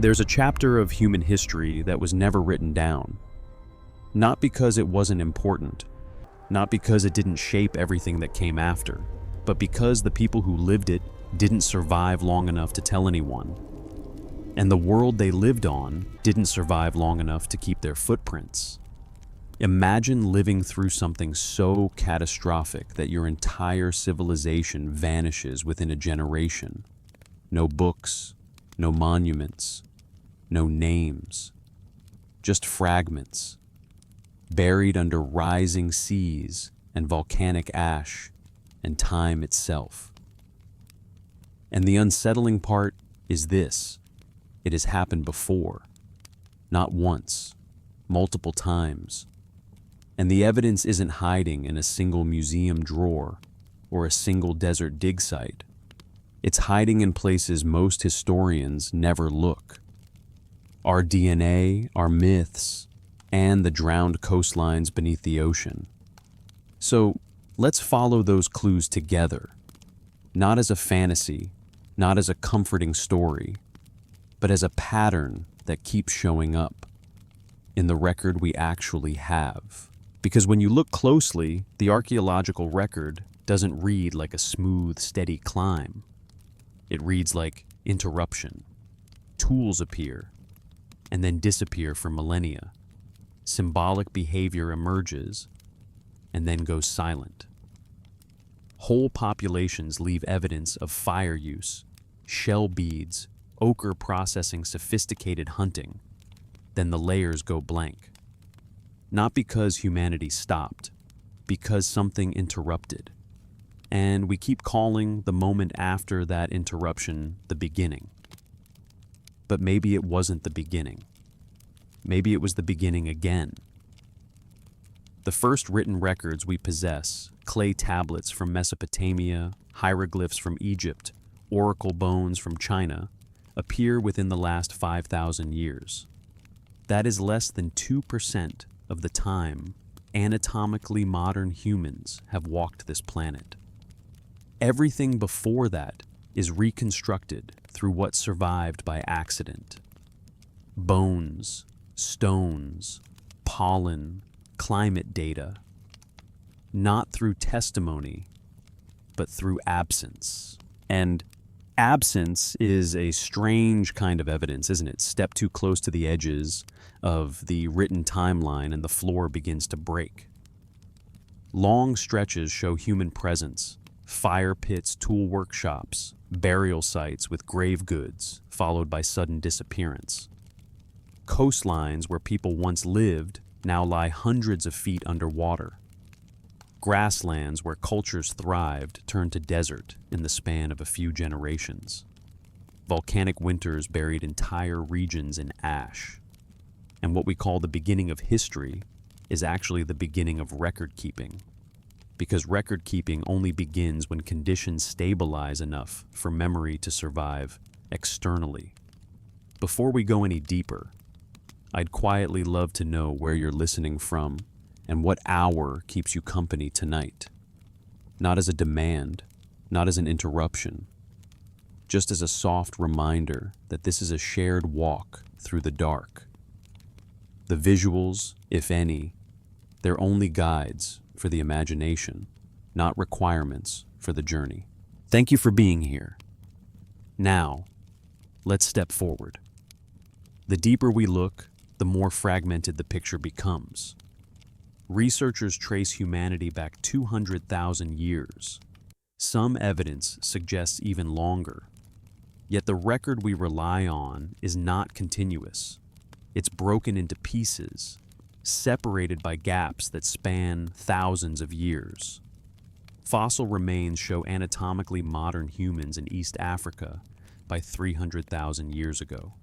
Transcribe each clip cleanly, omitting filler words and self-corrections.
There's a chapter of human history that was never written down. Not because it wasn't important, not because it didn't shape everything that came after, but because the people who lived it didn't survive long enough to tell anyone. And the world they lived on didn't survive long enough to keep their footprints. Imagine living through something so catastrophic that your entire civilization vanishes within a generation. No books, no monuments, no names, just fragments, buried under rising seas and volcanic ash and time itself. And the unsettling part is this: it has happened before, not once, multiple times. And the evidence isn't hiding in a single museum drawer or a single desert dig site. It's hiding in places most historians never look. Our DNA, our myths, and the drowned coastlines beneath the ocean. So let's follow those clues together, not as a fantasy, not as a comforting story, but as a pattern that keeps showing up in the record we actually have. Because when you look closely, the archaeological record doesn't read like a smooth, steady climb. It reads like interruption. Tools appear and then disappear for millennia. Symbolic behavior emerges and then goes silent. Whole populations leave evidence of fire use, shell beads, ochre processing, sophisticated hunting. Then the layers go blank. Not because humanity stopped, because something interrupted. And we keep calling the moment after that interruption the beginning. But maybe it wasn't the beginning. Maybe it was the beginning again. The first written records we possess, clay tablets from Mesopotamia, hieroglyphs from Egypt, oracle bones from China, appear within the last 5,000 years. That is less than 2% of the time anatomically modern humans have walked this planet. Everything before that is reconstructed through what survived by accident. Bones, stones, pollen, climate data. Not through testimony, but through absence. And absence is a strange kind of evidence, isn't it? Step too close to the edges of the written timeline and the floor begins to break. Long stretches show human presence, fire pits, tool workshops, burial sites with grave goods, followed by sudden disappearance. Coastlines where people once lived now lie hundreds of feet underwater. Grasslands where cultures thrived turn to desert in the span of a few generations. Volcanic winters buried entire regions in ash. And what we call the beginning of history is actually the beginning of record keeping. Because record keeping only begins when conditions stabilize enough for memory to survive externally. Before we go any deeper, I'd quietly love to know where you're listening from and what hour keeps you company tonight. Not as a demand, not as an interruption, just as a soft reminder that this is a shared walk through the dark. The visuals, if any, they're only guides for the imagination, not requirements for the journey. Thank you for being here. Now, let's step forward. The deeper we look, the more fragmented the picture becomes. Researchers trace humanity back 200,000 years. Some evidence suggests even longer. Yet the record we rely on is not continuous. It's broken into pieces, separated by gaps that span thousands of years. Fossil remains show anatomically modern humans in East Africa by 300,000 years ago.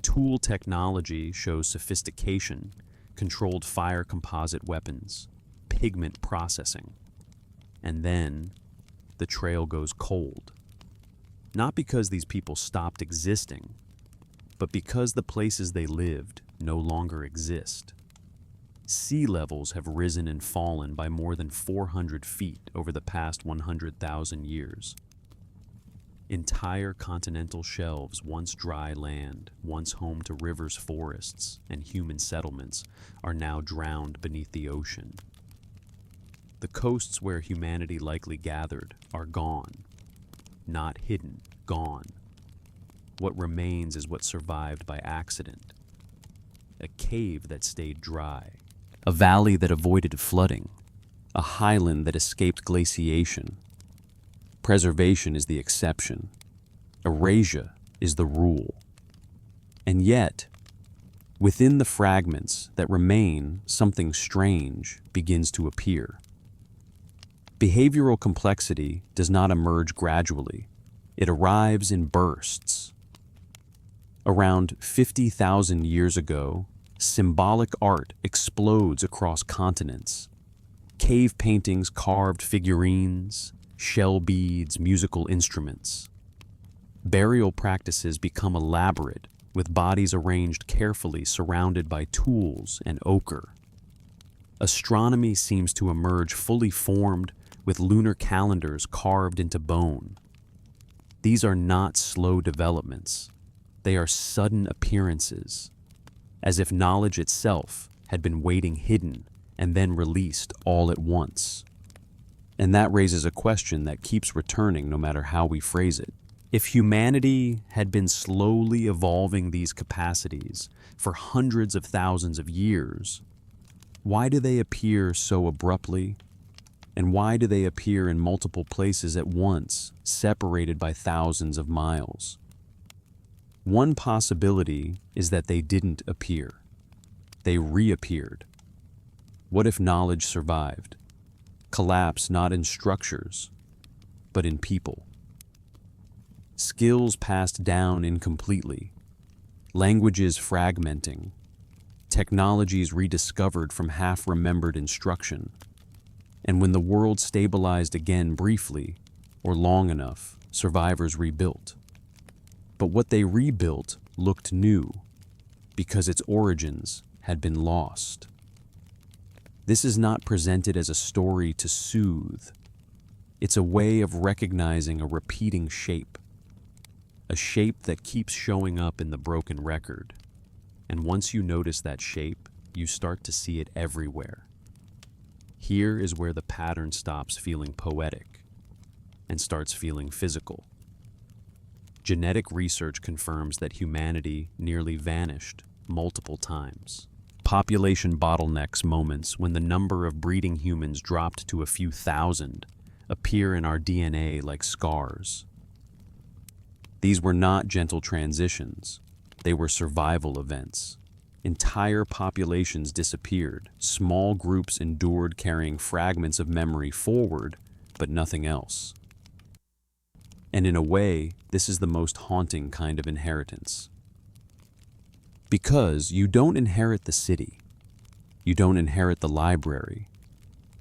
Tool technology shows sophistication, controlled fire composite weapons, pigment processing. And then the trail goes cold. Not because these people stopped existing, but because the places they lived no longer exist. Sea levels have risen and fallen by more than 400 feet over the past 100,000 years. Entire continental shelves, once dry land, once home to rivers, forests, and human settlements, are now drowned beneath the ocean. The coasts where humanity likely gathered are gone. Not hidden, gone. What remains is what survived by accident. A cave that stayed dry, a valley that avoided flooding, a highland that escaped glaciation. Preservation is the exception. Erasure is the rule. And yet, within the fragments that remain, something strange begins to appear. Behavioral complexity does not emerge gradually. It arrives in bursts. Around 50,000 years ago, symbolic art explodes across continents. Cave paintings carved figurines, shell beads, musical instruments. Burial practices become elaborate, with bodies arranged carefully surrounded by tools and ochre. Astronomy seems to emerge fully formed, with lunar calendars carved into bone. These are not slow developments. They are sudden appearances, as if knowledge itself had been waiting hidden and then released all at once. And that raises a question that keeps returning no matter how we phrase it. If humanity had been slowly evolving these capacities for hundreds of thousands of years, why do they appear so abruptly? And why do they appear in multiple places at once, separated by thousands of miles? One possibility is that they didn't appear. They reappeared. What if knowledge survived? Collapse not in structures, but in people. Skills passed down incompletely. Languages fragmenting. Technologies rediscovered from half-remembered instruction. And when the world stabilized again briefly, or long enough, survivors rebuilt. But what they rebuilt looked new, because its origins had been lost. This is not presented as a story to soothe. It's a way of recognizing a repeating shape. A shape that keeps showing up in the broken record. And once you notice that shape, you start to see it everywhere. Here is where the pattern stops feeling poetic and starts feeling physical. Genetic research confirms that humanity nearly vanished multiple times. Population bottlenecks, moments when the number of breeding humans dropped to a few thousand, appear in our DNA like scars. These were not gentle transitions. They were survival events. Entire populations disappeared. Small groups endured, carrying fragments of memory forward, but nothing else. And in a way, this is the most haunting kind of inheritance. Because you don't inherit the city. You don't inherit the library.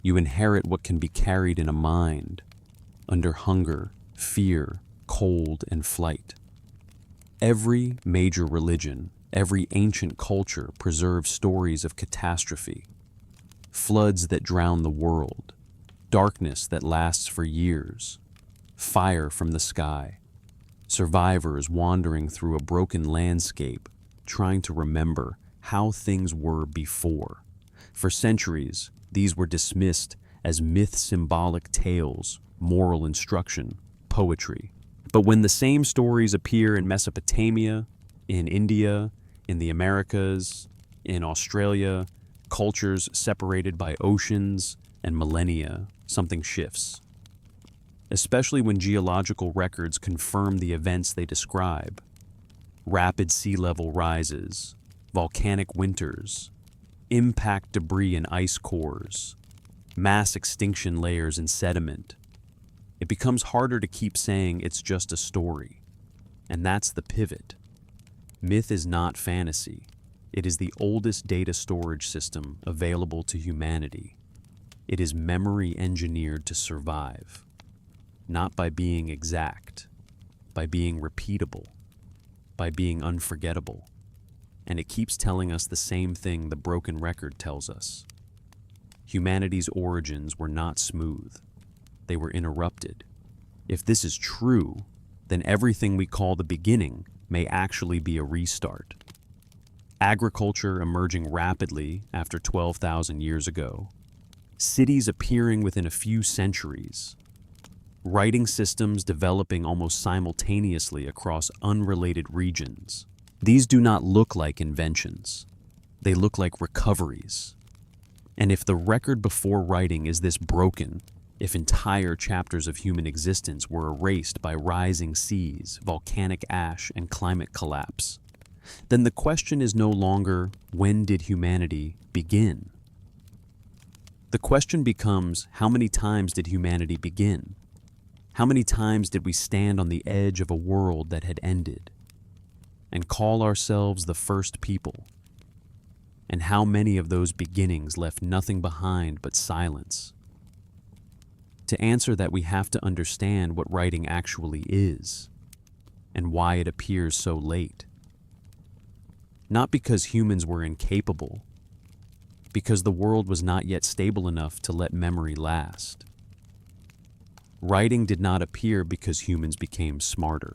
You inherit what can be carried in a mind, under hunger, fear, cold, and flight. Every major religion, every ancient culture preserves stories of catastrophe. Floods that drown the world, darkness that lasts for years, fire from the sky, survivors wandering through a broken landscape, trying to remember how things were before. For centuries, these were dismissed as myth-symbolic tales, moral instruction, poetry. But when the same stories appear in Mesopotamia, in India, in the Americas, in Australia, cultures separated by oceans and millennia, something shifts. Especially when geological records confirm the events they describe. Rapid sea level rises, volcanic winters, impact debris in ice cores, mass extinction layers in sediment. It becomes harder to keep saying it's just a story. And that's the pivot. Myth is not fantasy. It is the oldest data storage system available to humanity. It is memory engineered to survive, not by being exact, by being repeatable, by being unforgettable. And it keeps telling us the same thing the broken record tells us. Humanity's origins were not smooth. They were interrupted. If this is true, then everything we call the beginning may actually be a restart. Agriculture emerging rapidly after 12,000 years ago. Cities appearing within a few centuries. Writing systems developing almost simultaneously across unrelated regions. These do not look like inventions. They look like recoveries. And if the record before writing is this broken, if entire chapters of human existence were erased by rising seas, volcanic ash, and climate collapse, then the question is no longer, when did humanity begin? The question becomes, how many times did humanity begin? How many times did we stand on the edge of a world that had ended and call ourselves the first people? And how many of those beginnings left nothing behind but silence? To answer that, we have to understand what writing actually is and why it appears so late. Not because humans were incapable, because the world was not yet stable enough to let memory last. Writing did not appear because humans became smarter.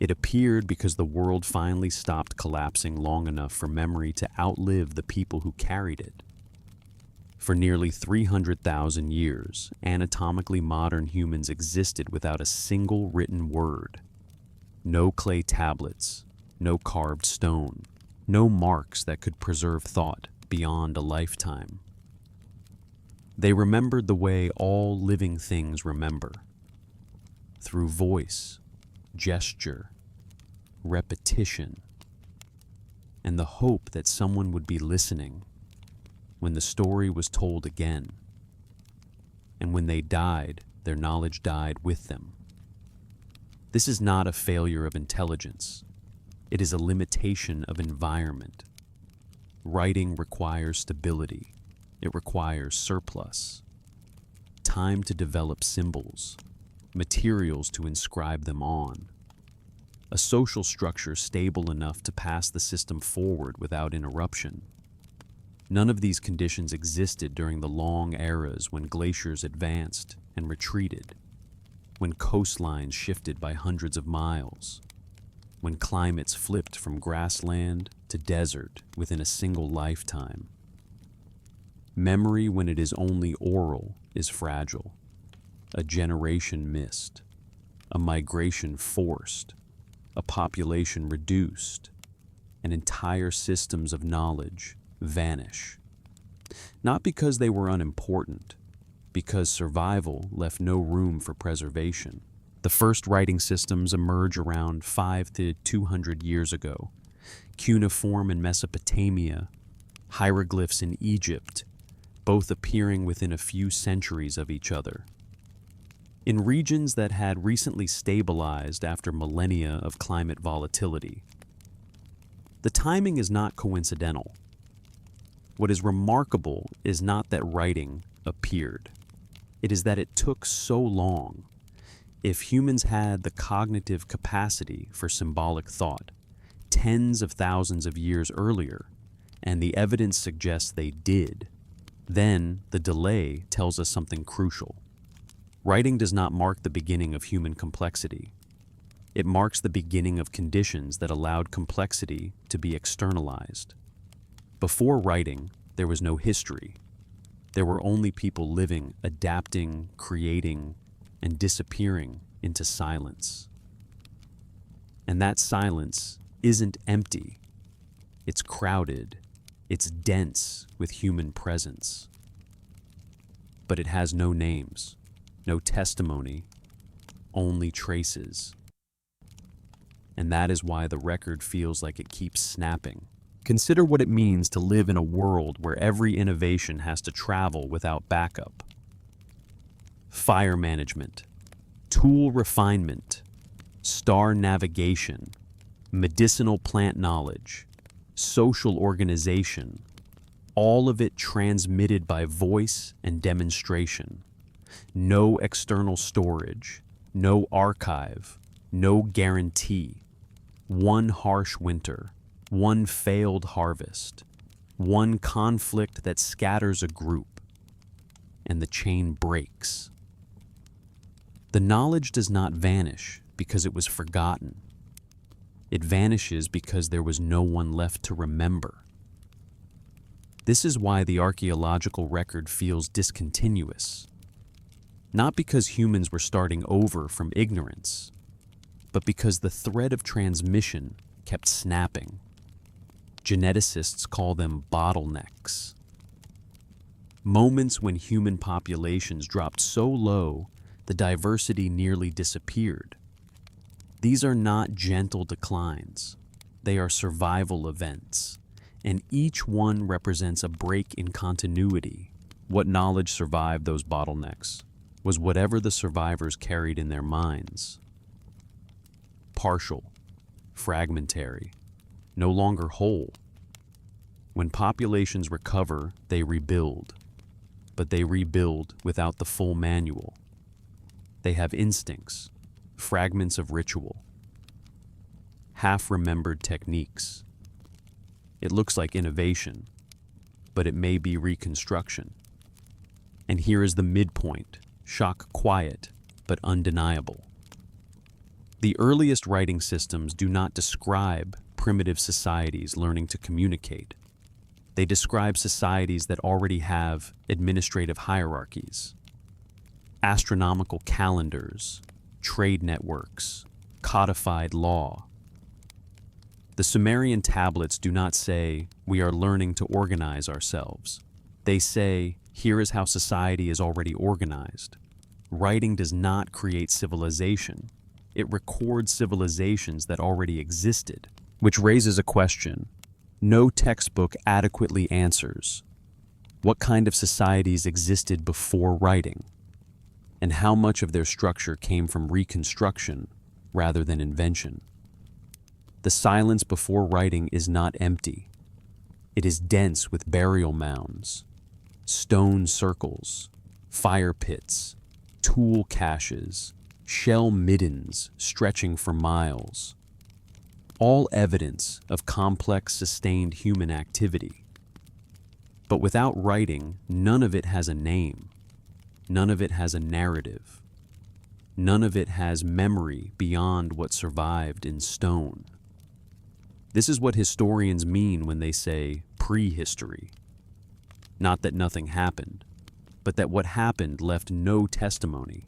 It appeared because the world finally stopped collapsing long enough for memory to outlive the people who carried it. For nearly 300,000 years, anatomically modern humans existed without a single written word. No clay tablets, no carved stone, no marks that could preserve thought beyond a lifetime. They remembered the way all living things remember, through voice, gesture, repetition, and the hope that someone would be listening when the story was told again. And when they died, their knowledge died with them. This is not a failure of intelligence. It is a limitation of environment. Writing requires stability. It requires surplus. Time to develop symbols, materials to inscribe them on. A social structure stable enough to pass the system forward without interruption. None of these conditions existed during the long eras when glaciers advanced and retreated, when coastlines shifted by hundreds of miles, when climates flipped from grassland to desert within a single lifetime. Memory, when it is only oral, is fragile. A generation missed, a migration forced, a population reduced, and entire systems of knowledge vanish. Not because they were unimportant, because survival left no room for preservation. The first writing systems emerge around 5 to 200 years ago. Cuneiform in Mesopotamia, hieroglyphs in Egypt, both appearing within a few centuries of each other. In regions that had recently stabilized after millennia of climate volatility. The timing is not coincidental. What is remarkable is not that writing appeared. It is that it took so long. If humans had the cognitive capacity for symbolic thought tens of thousands of years earlier, and the evidence suggests they did, then the delay tells us something crucial. Writing does not mark the beginning of human complexity. It marks the beginning of conditions that allowed complexity to be externalized. Before writing, there was no history. There were only people living, adapting, creating, and disappearing into silence. And that silence isn't empty. It's crowded. It's dense with human presence. But it has no names, no testimony, only traces. And that is why the record feels like it keeps snapping. Consider what it means to live in a world where every innovation has to travel without backup. Fire management, tool refinement, star navigation, medicinal plant knowledge, social organization, all of it transmitted by voice and demonstration. No external storage, no archive, no guarantee. One harsh winter, one failed harvest, one conflict that scatters a group, and the chain breaks. The knowledge does not vanish, because it was forgotten. It vanishes because there was no one left to remember. This is why the archaeological record feels discontinuous. Not because humans were starting over from ignorance, but because the thread of transmission kept snapping. Geneticists call them bottlenecks. Moments when human populations dropped so low, the diversity nearly disappeared. These are not gentle declines. They are survival events, and each one represents a break in continuity. What knowledge survived those bottlenecks was whatever the survivors carried in their minds. Partial, fragmentary, no longer whole. When populations recover, they rebuild, but they rebuild without the full manual. They have instincts, fragments of ritual, half-remembered techniques. It looks like innovation, but it may be reconstruction. And here is the midpoint, shock quiet, but undeniable. The earliest writing systems do not describe primitive societies learning to communicate. They describe societies that already have administrative hierarchies, astronomical calendars, trade networks, codified law. The Sumerian tablets do not say, "We are learning to organize ourselves." They say, "Here is how society is already organized." Writing does not create civilization. It records civilizations that already existed, which raises a question no textbook adequately answers. What kind of societies existed before writing? And how much of their structure came from reconstruction rather than invention? The silence before writing is not empty. It is dense with burial mounds, stone circles, fire pits, tool caches, shell middens stretching for miles. All evidence of complex, sustained human activity. But without writing, none of it has a name. None of it has a narrative. None of it has memory beyond what survived in stone. This is what historians mean when they say prehistory. Not that nothing happened, but that what happened left no testimony.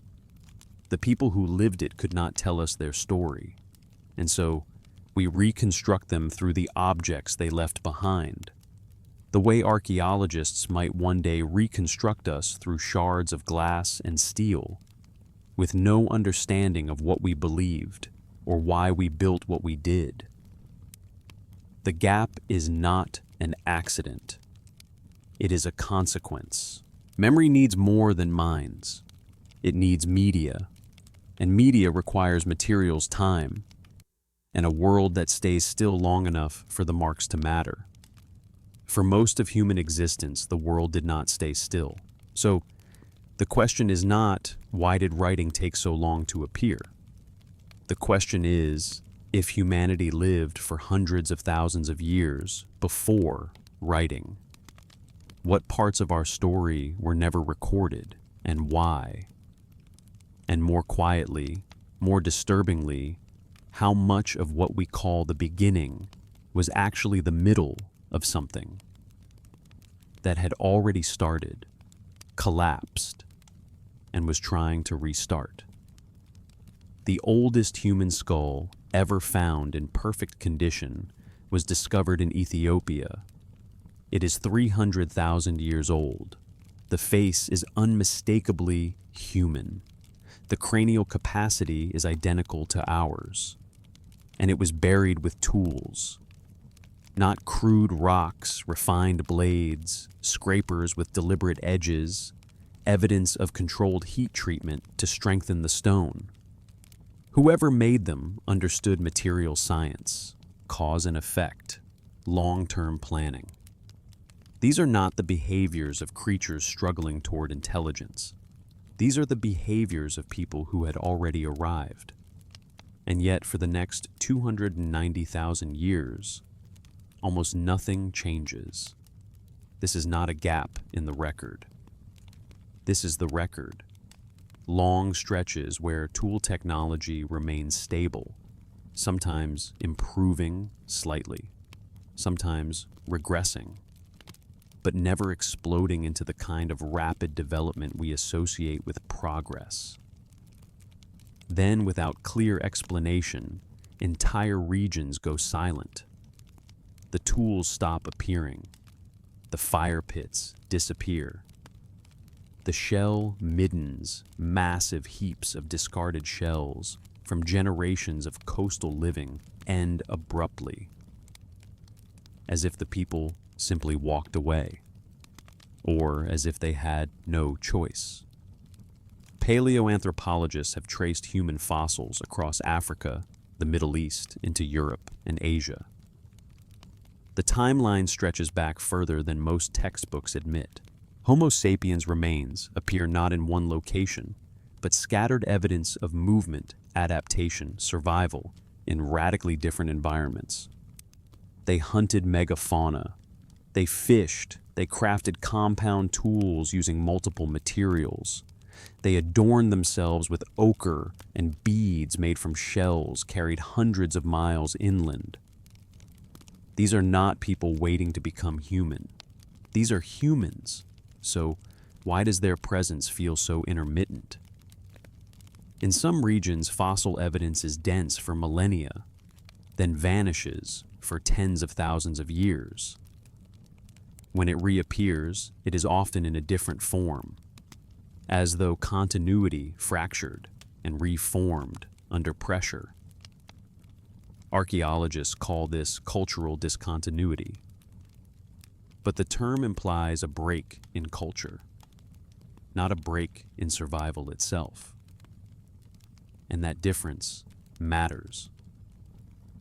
The people who lived it could not tell us their story, and so we reconstruct them through the objects they left behind, the way archaeologists might one day reconstruct us through shards of glass and steel, with no understanding of what we believed or why we built what we did. The gap is not an accident. It is a consequence. Memory needs more than minds. It needs media, and media requires materials time, and a world that stays still long enough for the marks to matter. For most of human existence, the world did not stay still. So, the question is not, why did writing take so long to appear? The question is, if humanity lived for hundreds of thousands of years before writing, what parts of our story were never recorded, and why? And more quietly, more disturbingly, how much of what we call the beginning was actually the middle of something that had already started, collapsed, and was trying to restart. The oldest human skull ever found in perfect condition was discovered in Ethiopia. It is 300,000 years old. The face is unmistakably human. The cranial capacity is identical to ours. And it was buried with tools. Not crude rocks, refined blades, scrapers with deliberate edges, evidence of controlled heat treatment to strengthen the stone. Whoever made them understood material science, cause and effect, long-term planning. These are not the behaviors of creatures struggling toward intelligence. These are the behaviors of people who had already arrived. And yet, for the next 290,000 years, almost nothing changes. This is not a gap in the record. This is the record. long stretches where tool technology remains stable, sometimes improving slightly, sometimes regressing, but never exploding into the kind of rapid development we associate with progress. Then, without clear explanation, entire regions go silent. The tools stop appearing. The fire pits disappear. The shell middens, massive heaps of discarded shells from generations of coastal living, end abruptly, as if the people simply walked away, or as if they had no choice. Paleoanthropologists have traced human fossils across Africa, the Middle East, into Europe and Asia. The timeline stretches back further than most textbooks admit. Homo sapiens remains appear not in one location, but scattered evidence of movement, adaptation, survival in radically different environments. They hunted megafauna. They fished. They crafted compound tools using multiple materials. They adorned themselves with ochre and beads made from shells carried hundreds of miles inland. These are not people waiting to become human. These are humans. So why does their presence feel so intermittent? In some regions, fossil evidence is dense for millennia, then vanishes for tens of thousands of years. When it reappears, it is often in a different form, as though continuity fractured and reformed under pressure. Archaeologists call this cultural discontinuity. But the term implies a break in culture, not a break in survival itself. And that difference matters.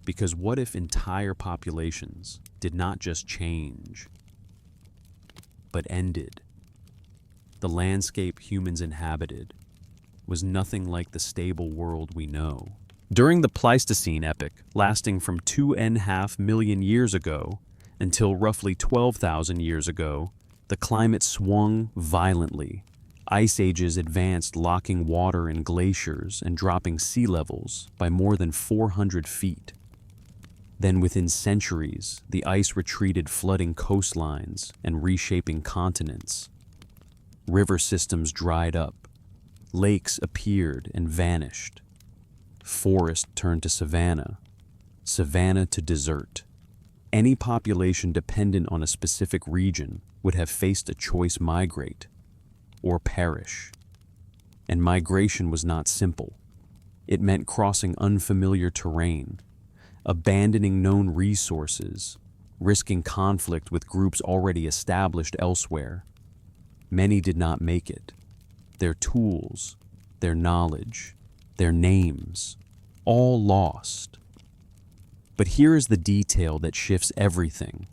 Because what if entire populations did not just change, but ended? The landscape humans inhabited was nothing like the stable world we know. During the Pleistocene epoch, lasting from 2.5 million years ago until roughly 12,000 years ago, the climate swung violently. Ice ages advanced, locking water in glaciers and dropping sea levels by more than 400 feet. Then within centuries, the ice retreated, flooding coastlines and reshaping continents. River systems dried up. Lakes appeared and vanished. Forest turned to savanna. Savanna to desert. Any population dependent on a specific region would have faced a choice: migrate or perish. And migration was not simple. It meant crossing unfamiliar terrain, abandoning known resources, risking conflict with groups already established elsewhere. Many did not make it. Their tools, their knowledge, their names, all lost. But here is the detail that shifts everything.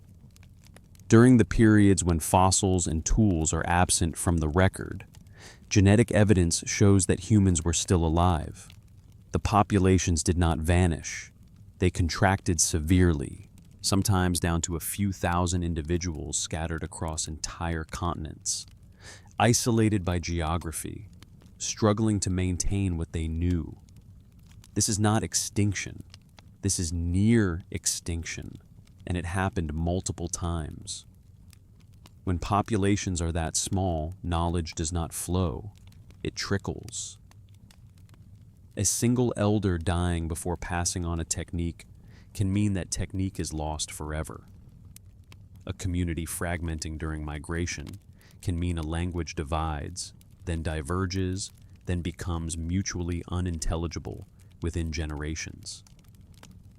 During the periods when fossils and tools are absent from the record, genetic evidence shows that humans were still alive. The populations did not vanish. They contracted severely, sometimes down to a few thousand individuals scattered across entire continents, isolated by geography, struggling to maintain what they knew. This is not extinction. This is near extinction, and it happened multiple times. When populations are that small, knowledge does not flow, it trickles. A single elder dying before passing on a technique can mean that technique is lost forever. A community fragmenting during migration can mean a language divides, then diverges, then becomes mutually unintelligible within generations.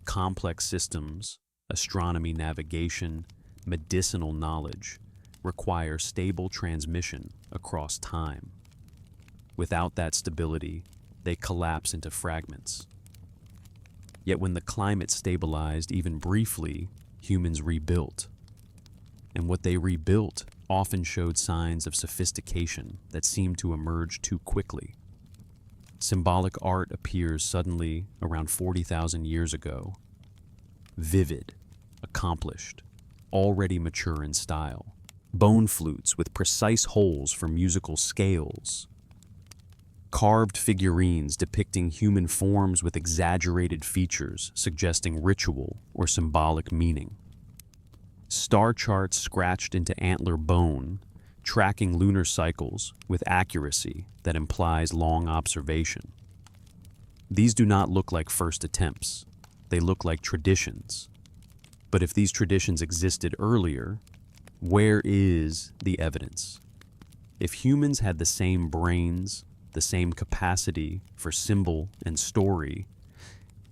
Complex systems, astronomy, navigation, medicinal knowledge require stable transmission across time. Without that stability, they collapse into fragments. Yet when the climate stabilized even briefly, humans rebuilt. And what they rebuilt often showed signs of sophistication that seemed to emerge too quickly. Symbolic art appears suddenly around 40,000 years ago. Vivid, accomplished, already mature in style. Bone flutes with precise holes for musical scales. Carved figurines depicting human forms with exaggerated features suggesting ritual or symbolic meaning. Star charts scratched into antler bone, tracking lunar cycles with accuracy that implies long observation. These do not look like first attempts. They look like traditions. But if these traditions existed earlier, where is the evidence? If humans had the same brains, the same capacity for symbol and story,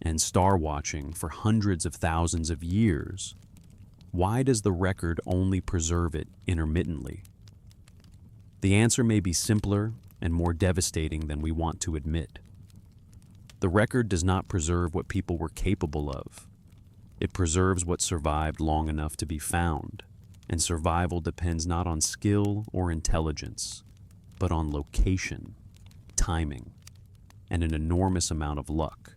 and star watching for hundreds of thousands of years, why does the record only preserve it intermittently? The answer may be simpler and more devastating than we want to admit. The record does not preserve what people were capable of. It preserves what survived long enough to be found, and survival depends not on skill or intelligence, but on location, timing, and an enormous amount of luck.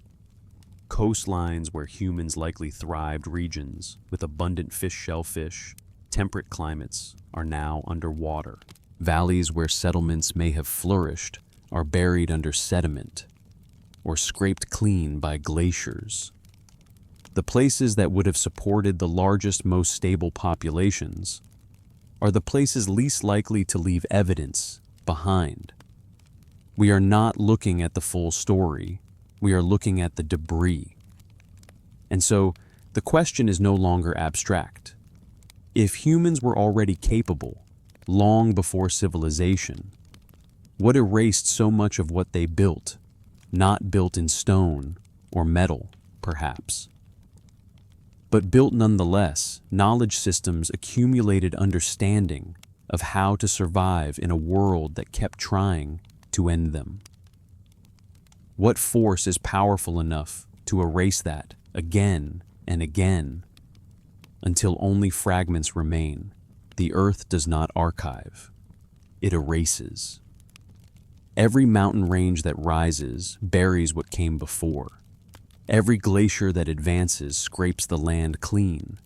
Coastlines where humans likely thrived regions with abundant shellfish, temperate climates are now underwater. Valleys where settlements may have flourished are buried under sediment or scraped clean by glaciers. The places that would have supported the largest, most stable populations are the places least likely to leave evidence behind. We are not looking at the full story. We are looking at the debris. And so the question is no longer abstract. If humans were already capable, long before civilization, what erased so much of what they built, not built in stone or metal, perhaps? But built nonetheless, knowledge systems accumulated understanding of how to survive in a world that kept trying to end them. What force is powerful enough to erase that again and again until only fragments remain? The earth does not archive, it erases. Every mountain range that rises buries what came before. Every glacier that advances scrapes the land clean.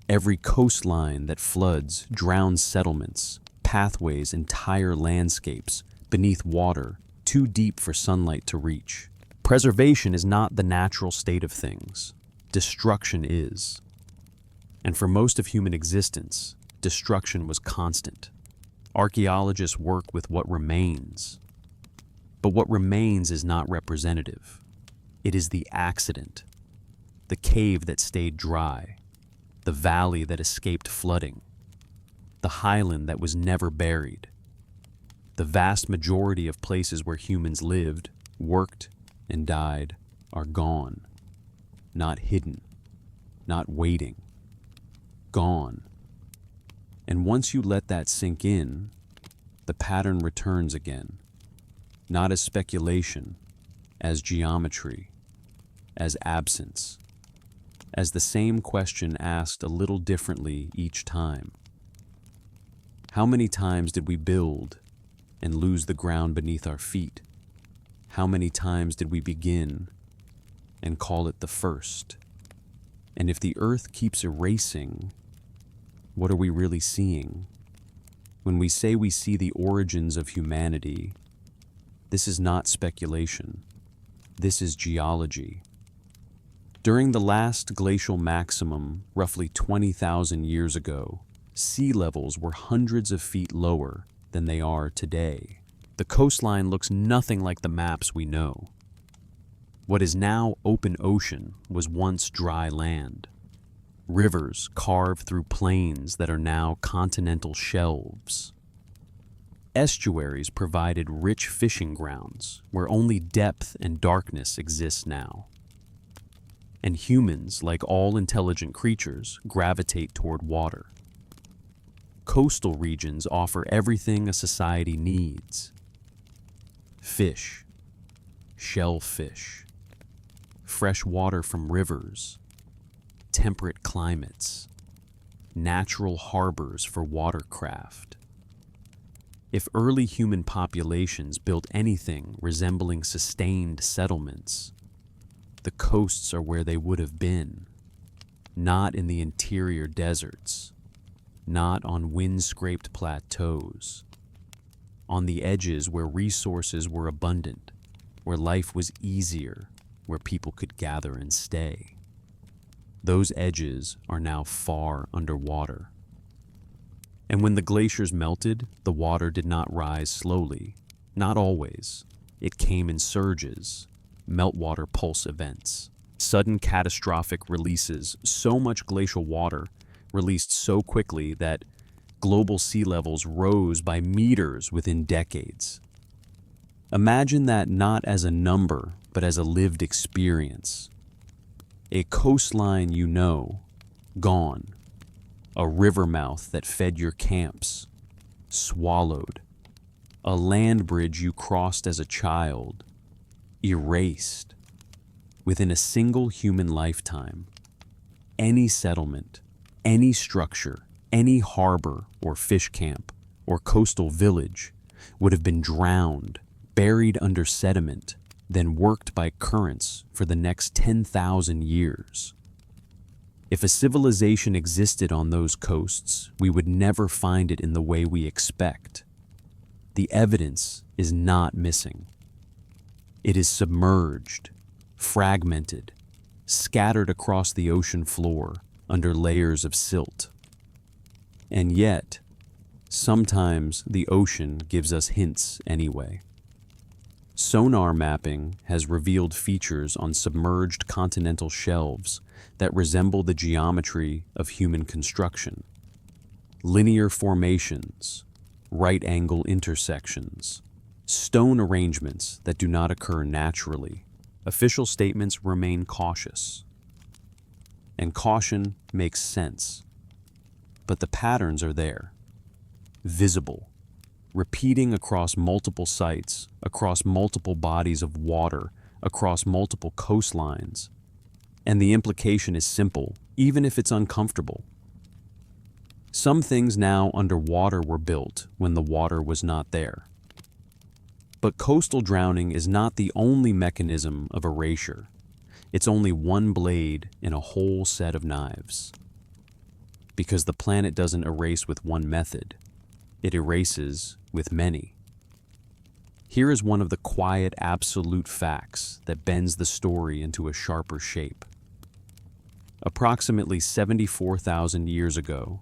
Every coastline that floods drowns settlements, pathways, entire landscapes beneath water too deep for sunlight to reach. Preservation is not the natural state of things. Destruction is. And for most of human existence, destruction was constant. Archaeologists work with what remains. But what remains is not representative. It is the accident, the cave that stayed dry, the valley that escaped flooding, the highland that was never buried. The vast majority of places where humans lived, worked, and died are gone, not hidden, not waiting, gone. And once you let that sink in, the pattern returns again, not as speculation, as geometry, as absence, as the same question asked a little differently each time. How many times did we build and lose the ground beneath our feet? How many times did we begin and call it the first? And if the earth keeps erasing, what are we really seeing? When we say we see the origins of humanity, this is not speculation. This is geology. During the last glacial maximum, roughly 20,000 years ago, sea levels were hundreds of feet lower than they are today. The coastline looks nothing like the maps we know. What is now open ocean was once dry land. Rivers carved through plains that are now continental shelves. Estuaries provided rich fishing grounds where only depth and darkness exist now. And humans, like all intelligent creatures, gravitate toward water. Coastal regions offer everything a society needs: fish, shellfish, fresh water from rivers, temperate climates, natural harbors for watercraft. If early human populations built anything resembling sustained settlements, the coasts are where they would have been, not in the interior deserts, not on wind-scraped plateaus. on the edges where resources were abundant, where life was easier, where people could gather and stay. Those edges are now far underwater. And when the glaciers melted, the water did not rise slowly. Not always. It came in surges, meltwater pulse events, sudden catastrophic releases, so much glacial water released so quickly that global sea levels rose by meters within decades. Imagine that not as a number, but as a lived experience. A coastline you know, gone. A river mouth that fed your camps, swallowed. A land bridge you crossed as a child, erased. Within a single human lifetime, any settlement, any structure, any harbor or fish camp or coastal village would have been drowned, buried under sediment, then worked by currents for the next 10,000 years. If a civilization existed on those coasts, we would never find it in the way we expect. The evidence is not missing. It is submerged, fragmented, scattered across the ocean floor under layers of silt. And yet, sometimes the ocean gives us hints anyway. Sonar mapping has revealed features on submerged continental shelves that resemble the geometry of human construction. Linear formations, right-angle intersections, stone arrangements that do not occur naturally. Official statements remain cautious. And caution makes sense. But the patterns are there, visible, repeating across multiple sites, across multiple bodies of water, across multiple coastlines. And the implication is simple, even if it's uncomfortable. Some things now underwater were built when the water was not there. But coastal drowning is not the only mechanism of erasure. It's only one blade in a whole set of knives. Because the planet doesn't erase with one method, it erases with many. Here is one of the quiet, absolute facts that bends the story into a sharper shape. Approximately 74,000 years ago,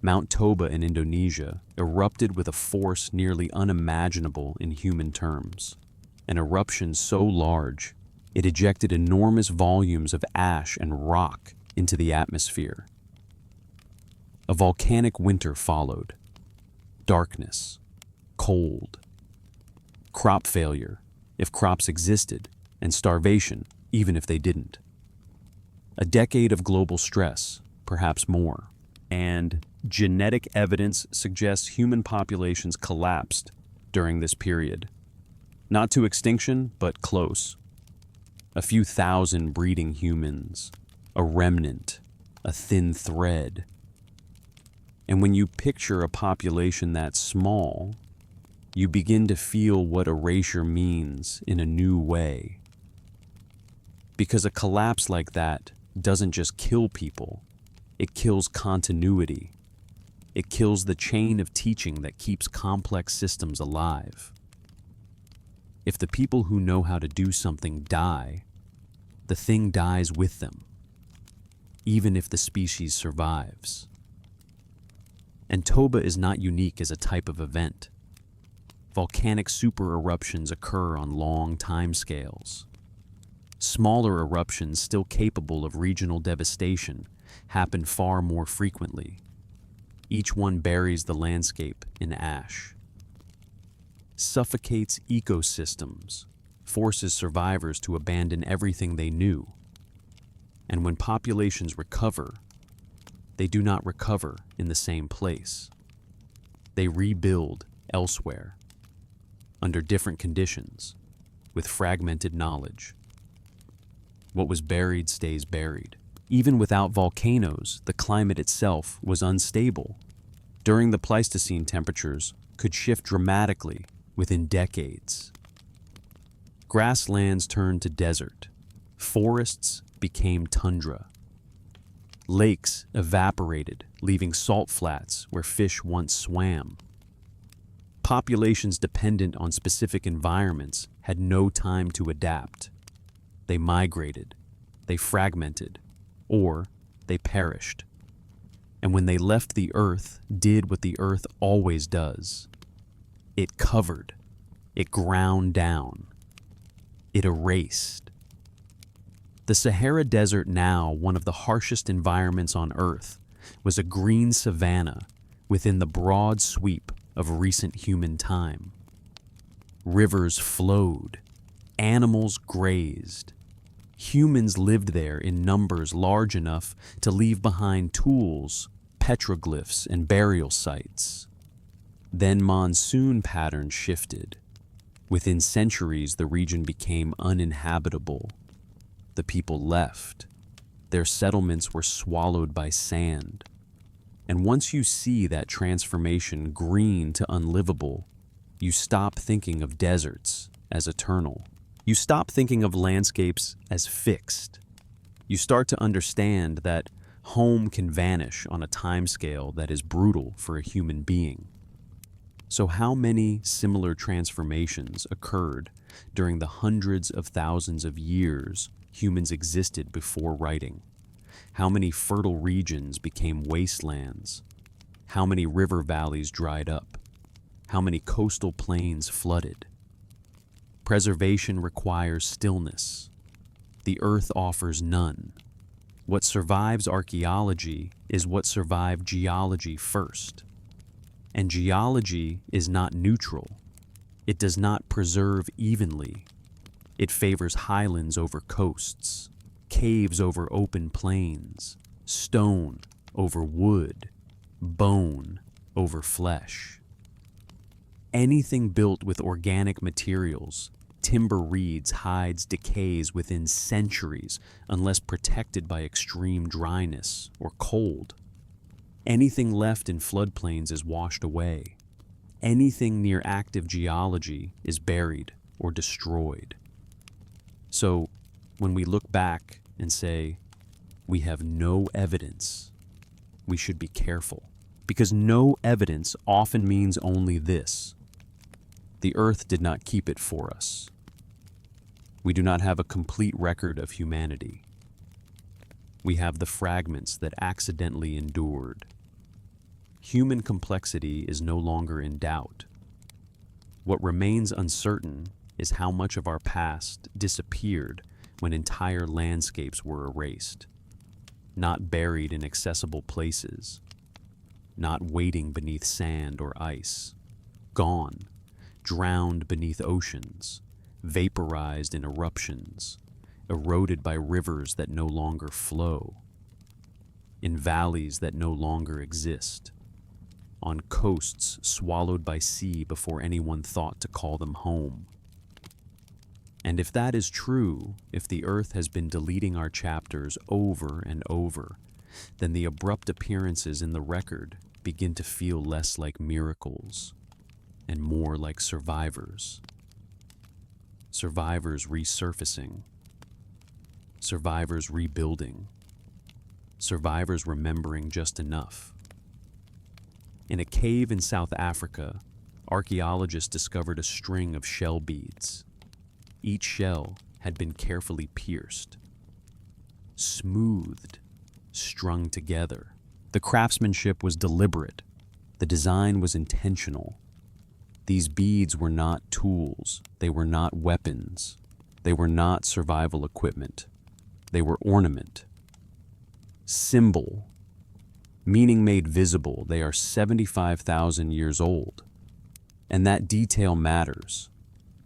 Mount Toba in Indonesia erupted with a force nearly unimaginable in human terms. An eruption so large, it ejected enormous volumes of ash and rock into the atmosphere. A volcanic winter followed. Darkness, cold, crop failure, if crops existed, and starvation, even if they didn't. A decade of global stress, perhaps more. And genetic evidence suggests human populations collapsed during this period. Not to extinction, but close. A few thousand breeding humans, a remnant, a thin thread. And when you picture a population that small, you begin to feel what erasure means in a new way. Because a collapse like that doesn't just kill people, it kills continuity. It kills the chain of teaching that keeps complex systems alive. If the people who know how to do something die, the thing dies with them, even if the species survives. And Toba is not unique as a type of event. Volcanic supereruptions occur on long timescales. Smaller eruptions still capable of regional devastation happen far more frequently. Each one buries the landscape in ash, suffocates ecosystems, forces survivors to abandon everything they knew. And when populations recover, they do not recover in the same place. They rebuild elsewhere, under different conditions, with fragmented knowledge. What was buried stays buried. Even without volcanoes, the climate itself was unstable. During the Pleistocene, temperatures could shift dramatically within decades. Grasslands turned to desert. Forests became tundra. Lakes evaporated, leaving salt flats where fish once swam. Populations dependent on specific environments had no time to adapt. They migrated, they fragmented, or they perished. And when they left the earth, did what the earth always does. It covered, it ground down, it erased. The Sahara Desert, now one of the harshest environments on earth, was a green savanna within the broad sweep of recent human time. Rivers flowed, animals grazed. Humans lived there in numbers large enough to leave behind tools, petroglyphs, and burial sites. Then monsoon patterns shifted. Within centuries, the region became uninhabitable. The people left. Their settlements were swallowed by sand. And once you see that transformation green to unlivable, you stop thinking of deserts as eternal. You stop thinking of landscapes as fixed. You start to understand that home can vanish on a timescale that is brutal for a human being. So how many similar transformations occurred during the hundreds of thousands of years humans existed before writing? How many fertile regions became wastelands? How many river valleys dried up? How many coastal plains flooded? Preservation requires stillness. The earth offers none. What survives archaeology is what survived geology first. And geology is not neutral. It does not preserve evenly. It favors highlands over coasts, caves over open plains, stone over wood, bone over flesh. Anything built with organic materials, timber reeds, hides, decays within centuries unless protected by extreme dryness or cold. Anything left in floodplains is washed away. Anything near active geology is buried or destroyed. So, when we look back and say, we have no evidence, we should be careful. Because no evidence often means only this: the earth did not keep it for us. We do not have a complete record of humanity. We have the fragments that accidentally endured. Human complexity is no longer in doubt. What remains uncertain is how much of our past disappeared when entire landscapes were erased, not buried in accessible places, not waiting beneath sand or ice, gone, drowned beneath oceans, vaporized in eruptions, eroded by rivers that no longer flow, in valleys that no longer exist, on coasts swallowed by sea before anyone thought to call them home. And if that is true, if the earth has been deleting our chapters over and over, then the abrupt appearances in the record begin to feel less like miracles and more like survivors. Survivors resurfacing. Survivors rebuilding. Survivors remembering just enough. In a cave in South Africa, archaeologists discovered a string of shell beads. Each shell had been carefully pierced, smoothed, strung together. The craftsmanship was deliberate. The design was intentional. These beads were not tools. They were not weapons. They were not survival equipment. They were ornament. Symbol. Meaning made visible. They are 75,000 years old. And that detail matters,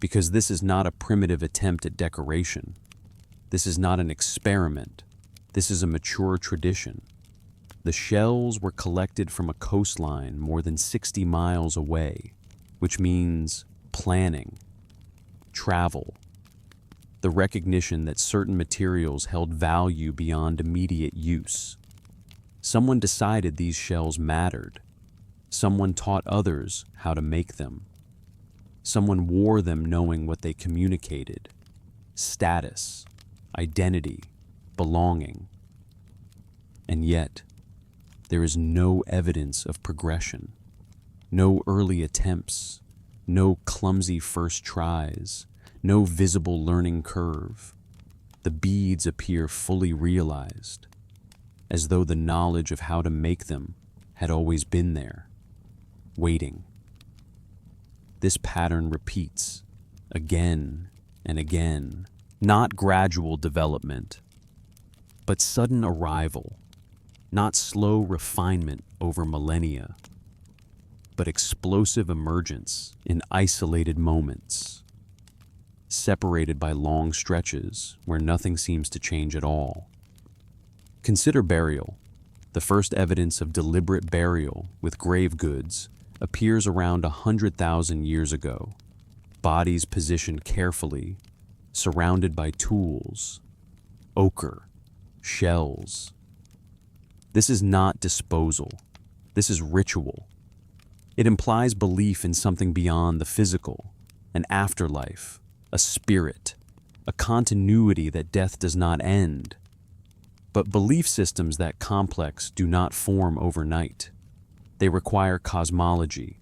because this is not a primitive attempt at decoration. This is not an experiment. This is a mature tradition. The shells were collected from a coastline more than 60 miles away, which means planning, travel, the recognition that certain materials held value beyond immediate use. Someone decided these shells mattered. Someone taught others how to make them. Someone wore them knowing what they communicated: status, identity, belonging. And yet, there is no evidence of progression, no early attempts No clumsy first tries, no visible learning curve. The beads appear fully realized, as though the knowledge of how to make them had always been there, waiting. This pattern repeats again and again, not gradual development, but sudden arrival, not slow refinement over millennia, but explosive emergence in isolated moments, separated by long stretches where nothing seems to change at all. Consider burial. The first evidence of deliberate burial with grave goods appears around 100,000 years ago. Bodies positioned carefully, surrounded by tools, ochre, shells. This is not disposal. This is ritual. It implies belief in something beyond the physical, an afterlife, a spirit, a continuity that death does not end. But belief systems that complex do not form overnight. They require cosmology,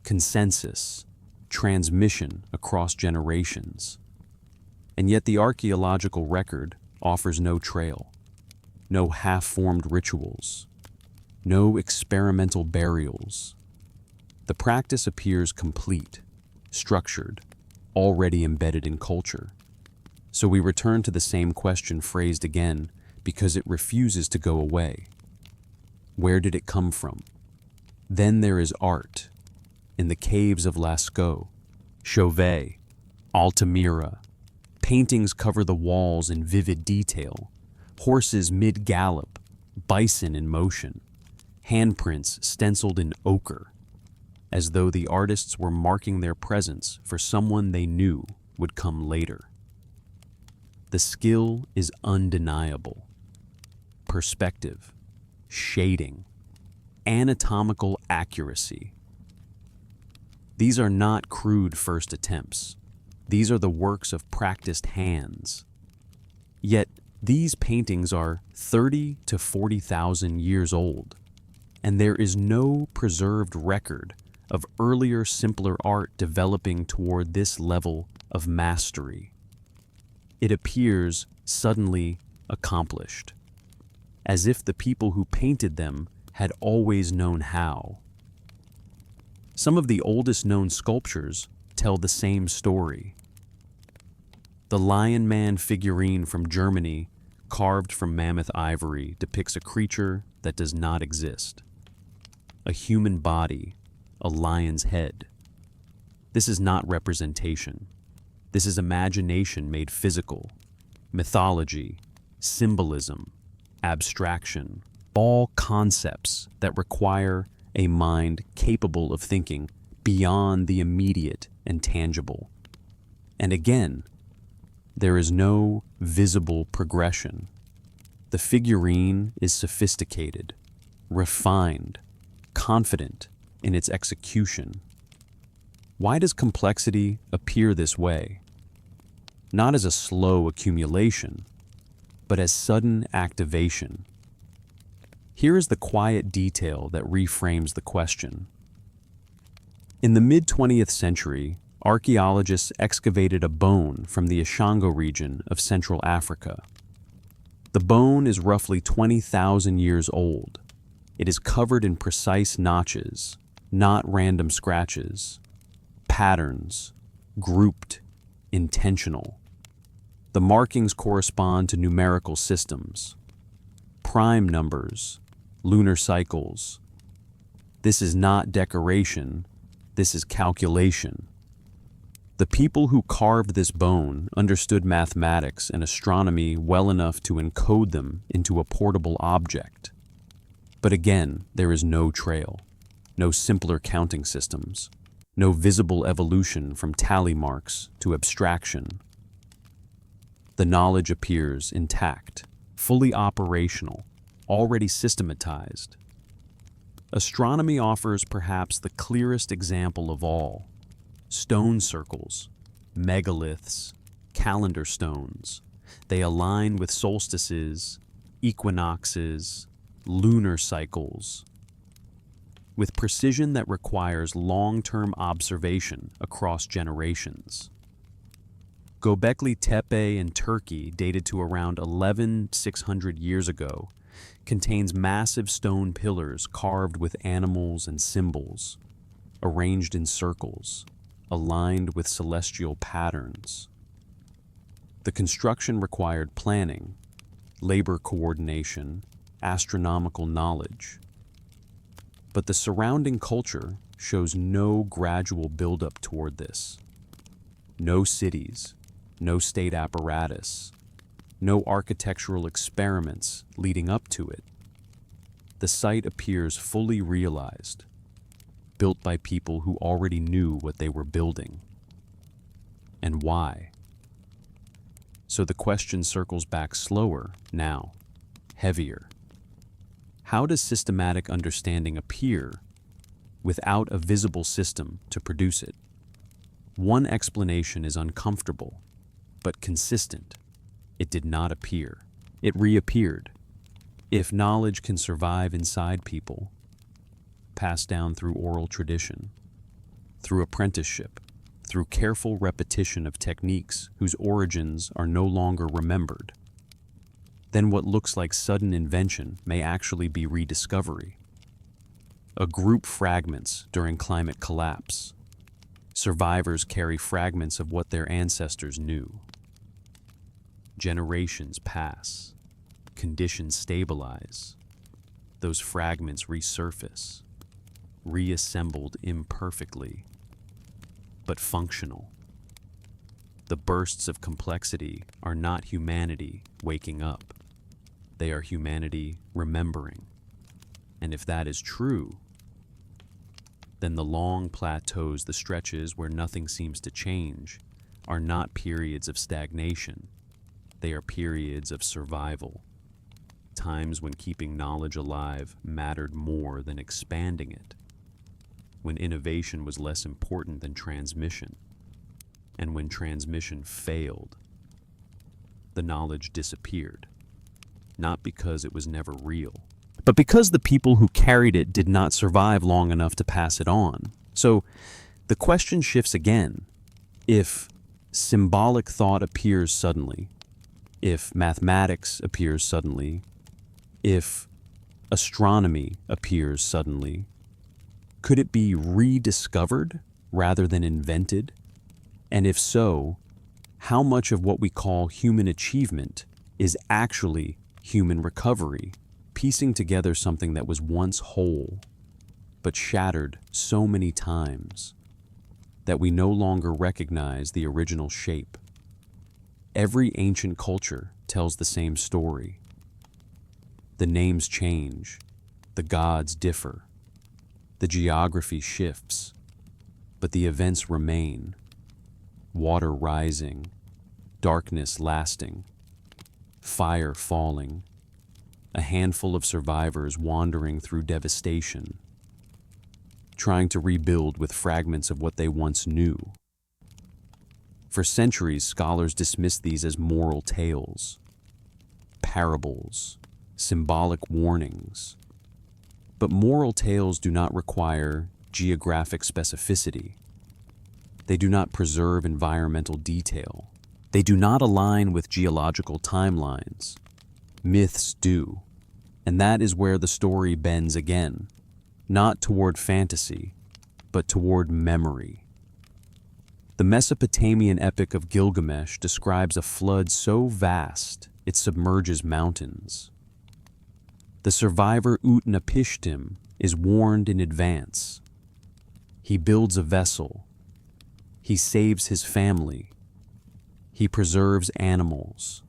consensus, transmission across generations. And yet the archaeological record offers no trail, no half-formed rituals, no experimental burials. The practice appears complete, structured, already embedded in culture. So we return to the same question phrased again because it refuses to go away. Where did it come from? Then there is art. In the caves of Lascaux, Chauvet, Altamira, paintings cover the walls in vivid detail. Horses mid-gallop, bison in motion, handprints stenciled in ochre, as though the artists were marking their presence for someone they knew would come later. The skill is undeniable. Perspective, shading, anatomical accuracy. These are not crude first attempts. These are the works of practiced hands. Yet, these paintings are 30 to 40,000 years old, and there is no preserved record of earlier, simpler art developing toward this level of mastery. It appears suddenly accomplished, as if the people who painted them had always known how. Some of the oldest known sculptures tell the same story. The Lion Man figurine from Germany, carved from mammoth ivory, depicts a creature that does not exist. A human body, a lion's head. This is not representation. This is imagination made physical. Mythology, symbolism, abstraction, all concepts that require a mind capable of thinking beyond the immediate and tangible. And again, there is no visible progression. The figurine is sophisticated, refined, confident in its execution. Why does complexity appear this way? Not as a slow accumulation, but as sudden activation. Here is the quiet detail that reframes the question. In the mid-20th century, archaeologists excavated a bone from the Ashango region of Central Africa. The bone is roughly 20,000 years old. It is covered in precise notches, not random scratches, patterns, grouped, intentional. The markings correspond to numerical systems, prime numbers, lunar cycles. This is not decoration, this is calculation. The people who carved this bone understood mathematics and astronomy well enough to encode them into a portable object. But again, there is no trail, no simpler counting systems, no visible evolution from tally marks to abstraction. The knowledge appears intact, fully operational, already systematized. Astronomy offers perhaps the clearest example of all. Stone circles, megaliths, calendar stones. They align with solstices, equinoxes, lunar cycles. with precision that requires long-term observation across generations. Göbekli Tepe in Turkey, dated to around 11,600 years ago, contains massive stone pillars carved with animals and symbols, arranged in circles, aligned with celestial patterns. The construction required planning, labor coordination, astronomical knowledge. But the surrounding culture shows no gradual buildup toward this. No cities, no state apparatus, no architectural experiments leading up to it. The site appears fully realized, built by people who already knew what they were building. And why? So the question circles back slower now, heavier. How does systematic understanding appear without a visible system to produce it? One explanation is uncomfortable, but consistent. It did not appear. It reappeared. If knowledge can survive inside people, passed down through oral tradition, through apprenticeship, through careful repetition of techniques whose origins are no longer remembered, then what looks like sudden invention may actually be rediscovery. A group fragments during climate collapse. Survivors carry fragments of what their ancestors knew. Generations pass. Conditions stabilize. Those fragments resurface, reassembled imperfectly, but functional. The bursts of complexity are not humanity waking up. They are humanity remembering. And if that is true, then the long plateaus, the stretches where nothing seems to change, are not periods of stagnation. They are periods of survival. Times when keeping knowledge alive mattered more than expanding it. When innovation was less important than transmission. And when transmission failed, the knowledge disappeared. Not because it was never real, but because the people who carried it did not survive long enough to pass it on. So the question shifts again. If symbolic thought appears suddenly, if mathematics appears suddenly, if astronomy appears suddenly, could it be rediscovered rather than invented? And if so, how much of what we call human achievement is actually human recovery, piecing together something that was once whole, but shattered so many times that we no longer recognize the original shape? Every ancient culture tells the same story. The names change, the gods differ, the geography shifts, but the events remain. Water rising, darkness lasting, fire falling, a handful of survivors wandering through devastation, trying to rebuild with fragments of what they once knew. For centuries, scholars dismissed these as moral tales, parables, symbolic warnings. But moral tales do not require geographic specificity. They do not preserve environmental detail. They do not align with geological timelines. Myths do. And that is where the story bends again, not toward fantasy, but toward memory. The Mesopotamian epic of Gilgamesh describes a flood so vast it submerges mountains. The survivor Utnapishtim is warned in advance. He builds a vessel. He saves his family. He preserves animals.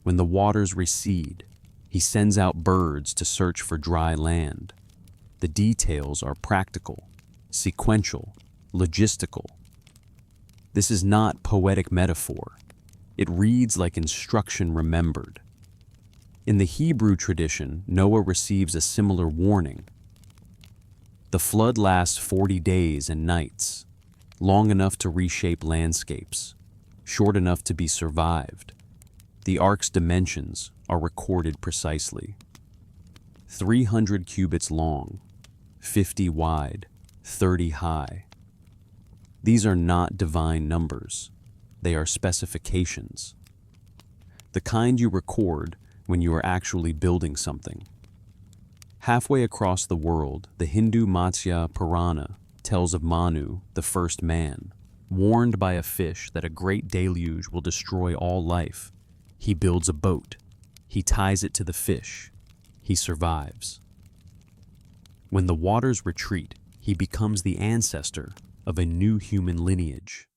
When the waters recede, he sends out birds to search for dry land. The details are practical, sequential, logistical. This is not poetic metaphor. It reads like instruction remembered. In the Hebrew tradition, Noah receives a similar warning. The flood lasts 40 days and nights, long enough to reshape landscapes, short enough to be survived. The ark's dimensions are recorded precisely. 300 cubits long, 50 wide, 30 high. These are not divine numbers. They are specifications. The kind you record when you are actually building something. Halfway across the world, the Hindu Matsya Purana tells of Manu, the first man, warned by a fish that a great deluge will destroy all life. He builds a boat. He ties it to the fish. He survives. When the waters retreat, he becomes the ancestor of a new human lineage.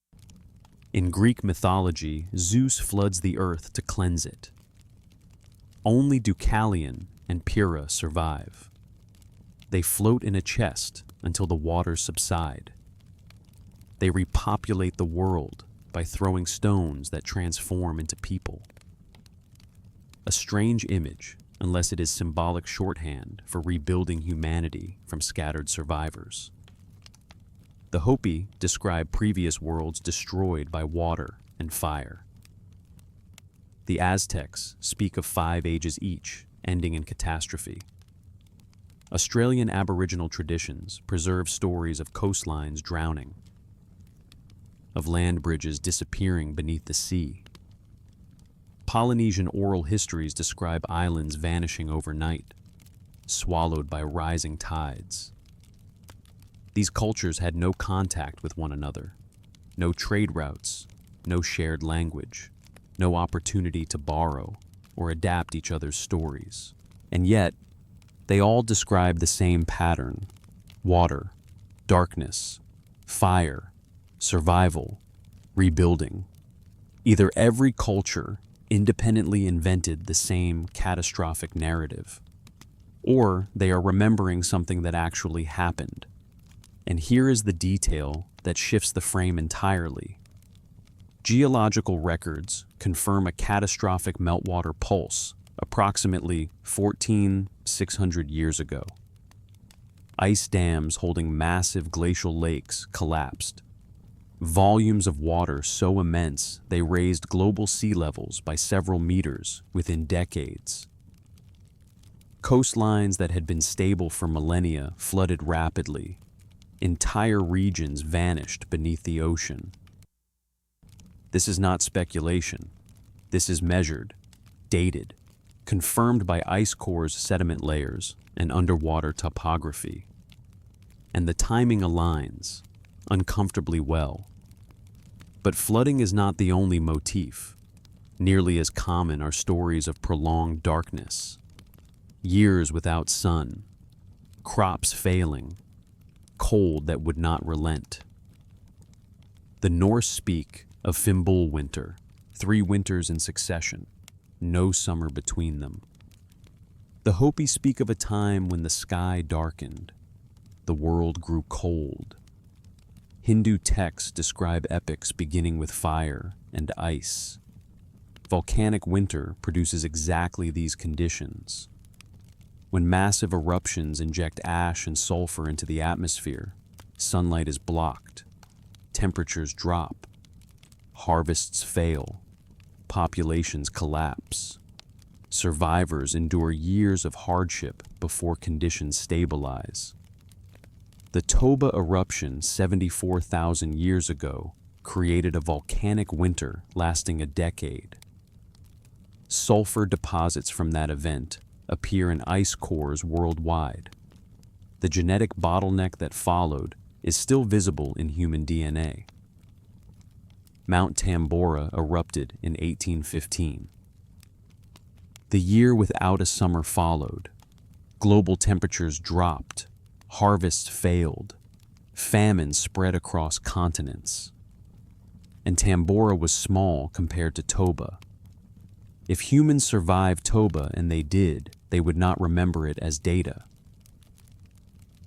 In Greek mythology, Zeus floods the earth to cleanse it. Only Deucalion and Pyrrha survive. They float in a chest until the waters subside. They repopulate the world by throwing stones that transform into people. A strange image, unless it is symbolic shorthand for rebuilding humanity from scattered survivors. The Hopi describe previous worlds destroyed by water and fire. The Aztecs speak of 5 ages each, ending in catastrophe. Australian Aboriginal traditions preserve stories of coastlines drowning, of land bridges disappearing beneath the sea. Polynesian oral histories describe islands vanishing overnight, swallowed by rising tides. These cultures had no contact with one another, no trade routes, no shared language, no opportunity to borrow or adapt each other's stories. And yet, they all describe the same pattern: water, darkness, fire, survival, rebuilding. Either every culture independently invented the same catastrophic narrative, or they are remembering something that actually happened. And here is the detail that shifts the frame entirely. Geological records confirm a catastrophic meltwater pulse approximately 14,600 years ago. Ice dams holding massive glacial lakes collapsed. Volumes of water so immense they raised global sea levels by several meters within decades. Coastlines that had been stable for millennia flooded rapidly. Entire regions vanished beneath the ocean. This is not speculation. This is measured, dated, confirmed by ice cores, sediment layers, and underwater topography. And the timing aligns uncomfortably well. But flooding is not the only motif. Nearly as common are stories of prolonged darkness, years without sun, crops failing, cold that would not relent. The Norse speak of Fimbul winter, 3 winters in succession, no summer between them. The Hopi speak of a time when the sky darkened, the world grew cold. Hindu texts describe epics beginning with fire and ice. Volcanic winter produces exactly these conditions. When massive eruptions inject ash and sulfur into the atmosphere, sunlight is blocked, temperatures drop, harvests fail, populations collapse. Survivors endure years of hardship before conditions stabilize. The Toba eruption 74,000 years ago created a volcanic winter lasting a decade. Sulfur deposits from that event appear in ice cores worldwide. The genetic bottleneck that followed is still visible in human DNA. Mount Tambora erupted in 1815. The year without a summer followed. Global temperatures dropped. Harvests failed. Famine spread across continents. And Tambora was small compared to Toba. If humans survived Toba, and they did, they would not remember it as data.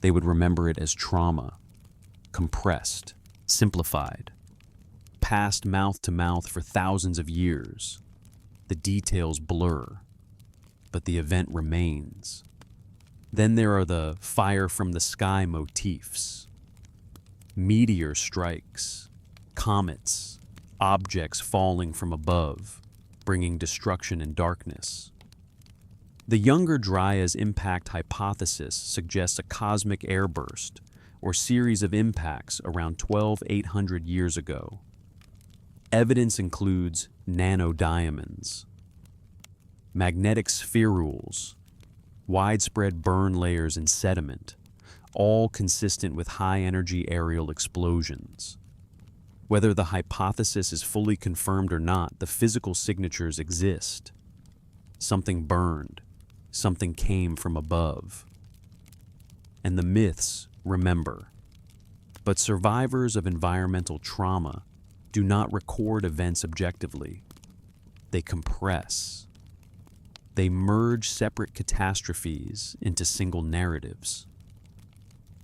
They would remember it as trauma, compressed, simplified, passed mouth to mouth for thousands of years. The details blur, but the event remains. Then there are the fire from the sky motifs. Meteor strikes, comets, objects falling from above, bringing destruction and darkness. The Younger Dryas impact hypothesis suggests a cosmic airburst or series of impacts around 12,800 years ago. Evidence includes nanodiamonds, magnetic spherules, widespread burn layers in sediment, all consistent with high-energy aerial explosions. Whether the hypothesis is fully confirmed or not, the physical signatures exist. Something burned, something came from above. And the myths remember. But survivors of environmental trauma do not record events objectively. They compress. They merge separate catastrophes into single narratives.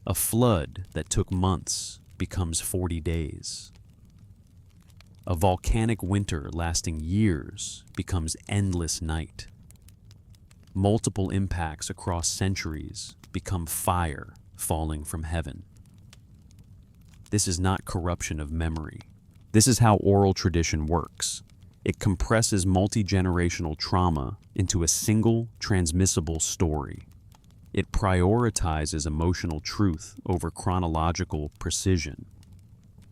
A flood that took months becomes 40 days. A volcanic winter lasting years becomes endless night. Multiple impacts across centuries become fire falling from heaven. This is not corruption of memory. This is how oral tradition works. It compresses multi-generational trauma into a single, transmissible story. It prioritizes emotional truth over chronological precision.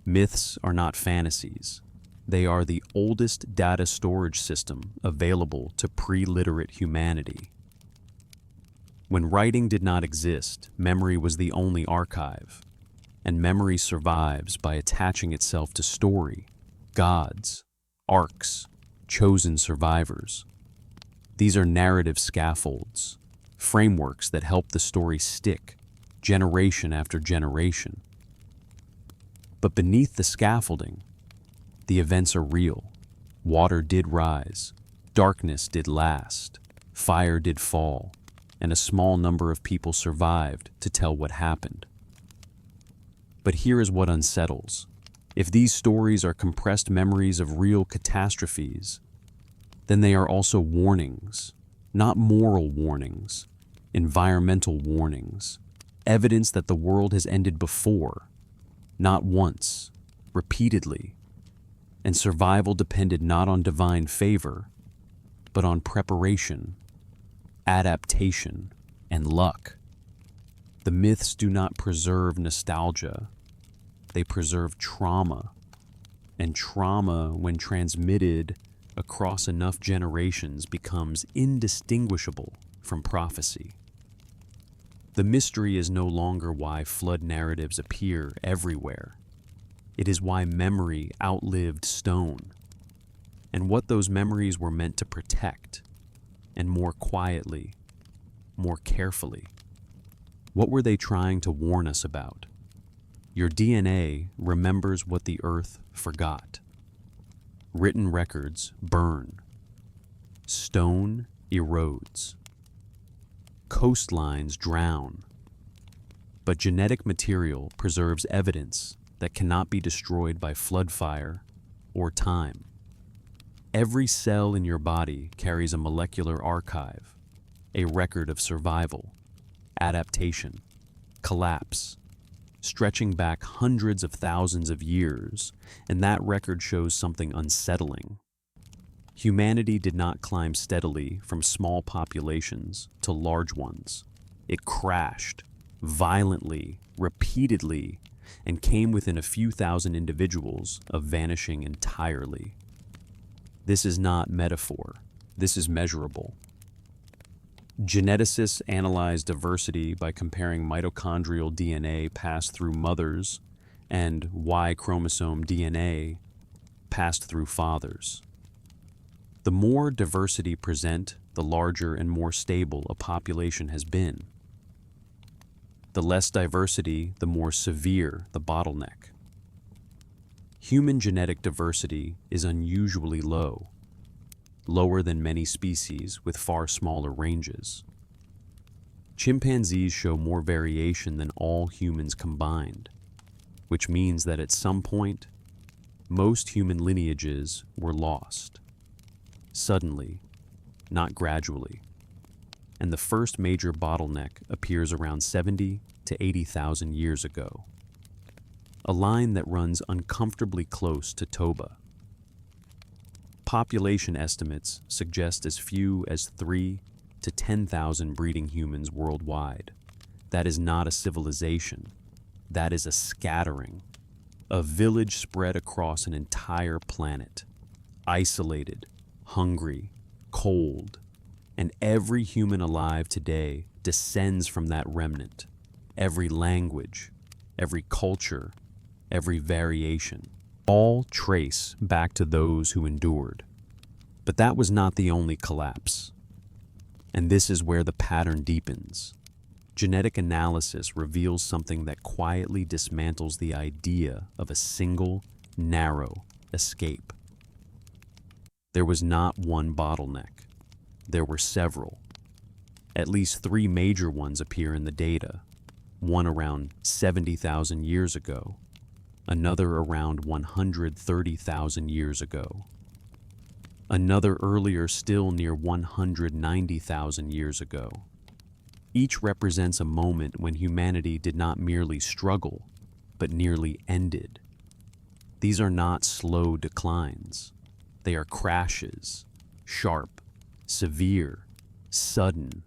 Myths are not fantasies. They are the oldest data storage system available to pre-literate humanity. When writing did not exist, memory was the only archive, and memory survives by attaching itself to story, gods, arcs, chosen survivors. These are narrative scaffolds, frameworks that help the story stick, generation after generation. But beneath the scaffolding, the events are real. Water did rise, darkness did last, fire did fall, and a small number of people survived to tell what happened. But here is what unsettles. If these stories are compressed memories of real catastrophes, then they are also warnings, not moral warnings, environmental warnings, evidence that the world has ended before, not once, repeatedly, and survival depended not on divine favor, but on preparation, adaptation, and luck. The myths do not preserve nostalgia, they preserve trauma, and trauma, when transmitted across enough generations, becomes indistinguishable from prophecy. The mystery is no longer why flood narratives appear everywhere. It is why memory outlived stone, and what those memories were meant to protect, and more quietly, more carefully. What were they trying to warn us about? Your DNA remembers what the earth forgot. Written records burn. Stone erodes. Coastlines drown. But genetic material preserves evidence that cannot be destroyed by flood fire or time. Every cell in your body carries a molecular archive, a record of survival, adaptation, collapse, stretching back hundreds of thousands of years, and that record shows something unsettling. Humanity did not climb steadily from small populations to large ones. It crashed, violently, repeatedly, and came within a few thousand individuals of vanishing entirely. This is not metaphor. This is measurable. Geneticists analyze diversity by comparing mitochondrial DNA passed through mothers and Y chromosome DNA passed through fathers. The more diversity present, the larger and more stable a population has been. The less diversity, the more severe the bottleneck. Human genetic diversity is unusually low, lower than many species with far smaller ranges. Chimpanzees show more variation than all humans combined, which means that at some point, most human lineages were lost. Suddenly, not gradually. And the first major bottleneck appears around 70 to 80,000 years ago. A line that runs uncomfortably close to Toba. Population estimates suggest as few as 3 to 10,000 breeding humans worldwide. That is not a civilization. That is a scattering. A village spread across an entire planet. Isolated, hungry, cold. And every human alive today descends from that remnant. Every language, every culture, every variation. All trace back to those who endured. But that was not the only collapse. And this is where the pattern deepens. Genetic analysis reveals something that quietly dismantles the idea of a single, narrow escape. There was not one bottleneck. There were several. At least 3 major ones appear in the data. One around 70,000 years ago, another around 130,000 years ago, another earlier still near 190,000 years ago. Each represents a moment when humanity did not merely struggle, but nearly ended. These are not slow declines. They are crashes, sharp, severe, sudden.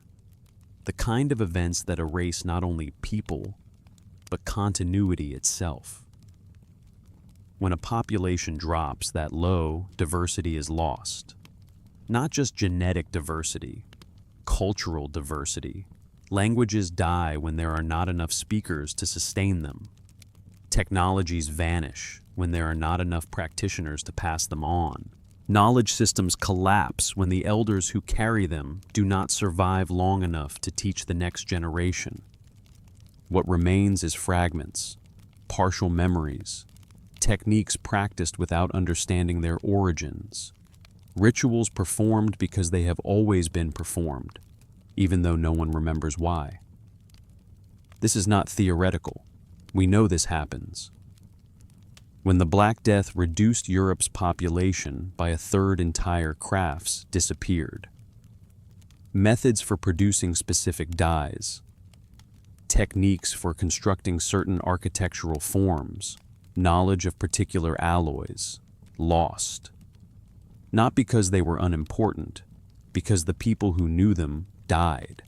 The kind of events that erase not only people, but continuity itself. When a population drops that low, diversity is lost. Not just genetic diversity, cultural diversity. Languages die when there are not enough speakers to sustain them. Technologies vanish when there are not enough practitioners to pass them on. Knowledge systems collapse when the elders who carry them do not survive long enough to teach the next generation. What remains is fragments, partial memories, techniques practiced without understanding their origins, rituals performed because they have always been performed, even though no one remembers why. This is not theoretical. We know this happens. When the Black Death reduced Europe's population by 1/3, entire crafts disappeared. Methods for producing specific dyes, techniques for constructing certain architectural forms, knowledge of particular alloys, lost. Not because they were unimportant, because the people who knew them died.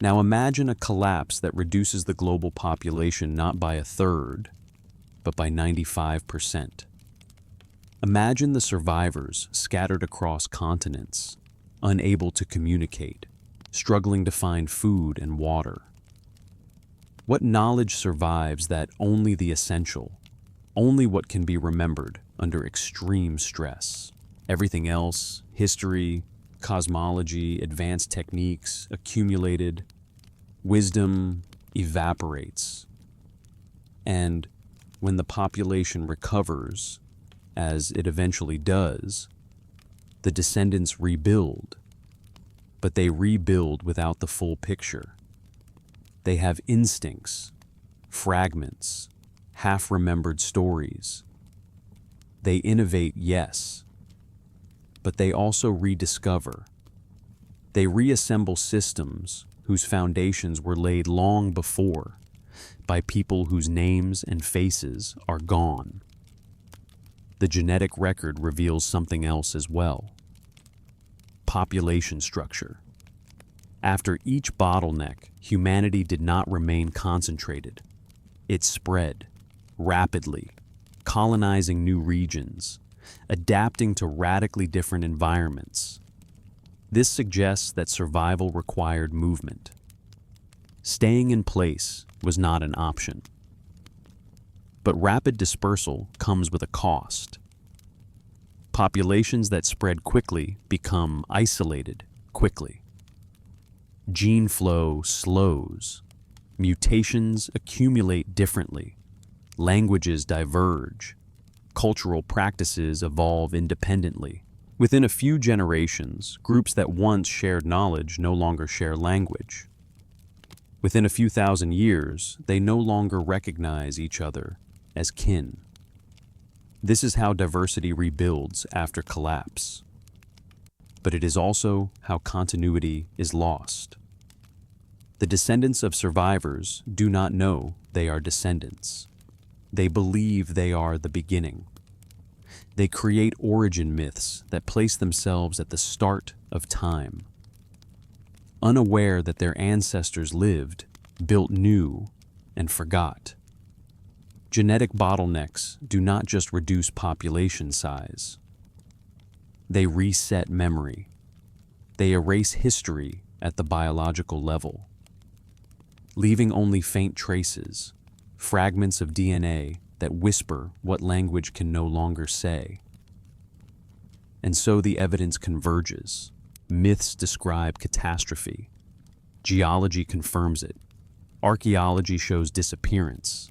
Now imagine a collapse that reduces the global population not by 1/3, but by 95%. Imagine the survivors scattered across continents, unable to communicate, struggling to find food and water. What knowledge survives that only the essential, only what can be remembered under extreme stress? Everything else, history, cosmology, advanced techniques, accumulated, wisdom evaporates. And when the population recovers, as it eventually does, the descendants rebuild, but they rebuild without the full picture. They have instincts, fragments, half-remembered stories. They innovate, yes, but they also rediscover. They reassemble systems whose foundations were laid long before by people whose names and faces are gone. The genetic record reveals something else as well. Population structure. After each bottleneck, humanity did not remain concentrated. It spread rapidly, colonizing new regions, adapting to radically different environments. This suggests that survival required movement. Staying in place was not an option. But rapid dispersal comes with a cost. Populations that spread quickly become isolated quickly. Gene flow slows. Mutations accumulate differently. Languages diverge. Cultural practices evolve independently. Within a few generations, groups that once shared knowledge no longer share language. Within a few thousand years, they no longer recognize each other as kin. This is how diversity rebuilds after collapse. But it is also how continuity is lost. The descendants of survivors do not know they are descendants. They believe they are the beginning. They create origin myths that place themselves at the start of time. unaware that their ancestors lived, built new, and forgot. Genetic bottlenecks do not just reduce population size. They reset memory. They erase history at the biological level, leaving only faint traces, fragments of DNA that whisper what language can no longer say. And so the evidence converges. Myths describe catastrophe. Geology confirms it. Archaeology shows disappearance.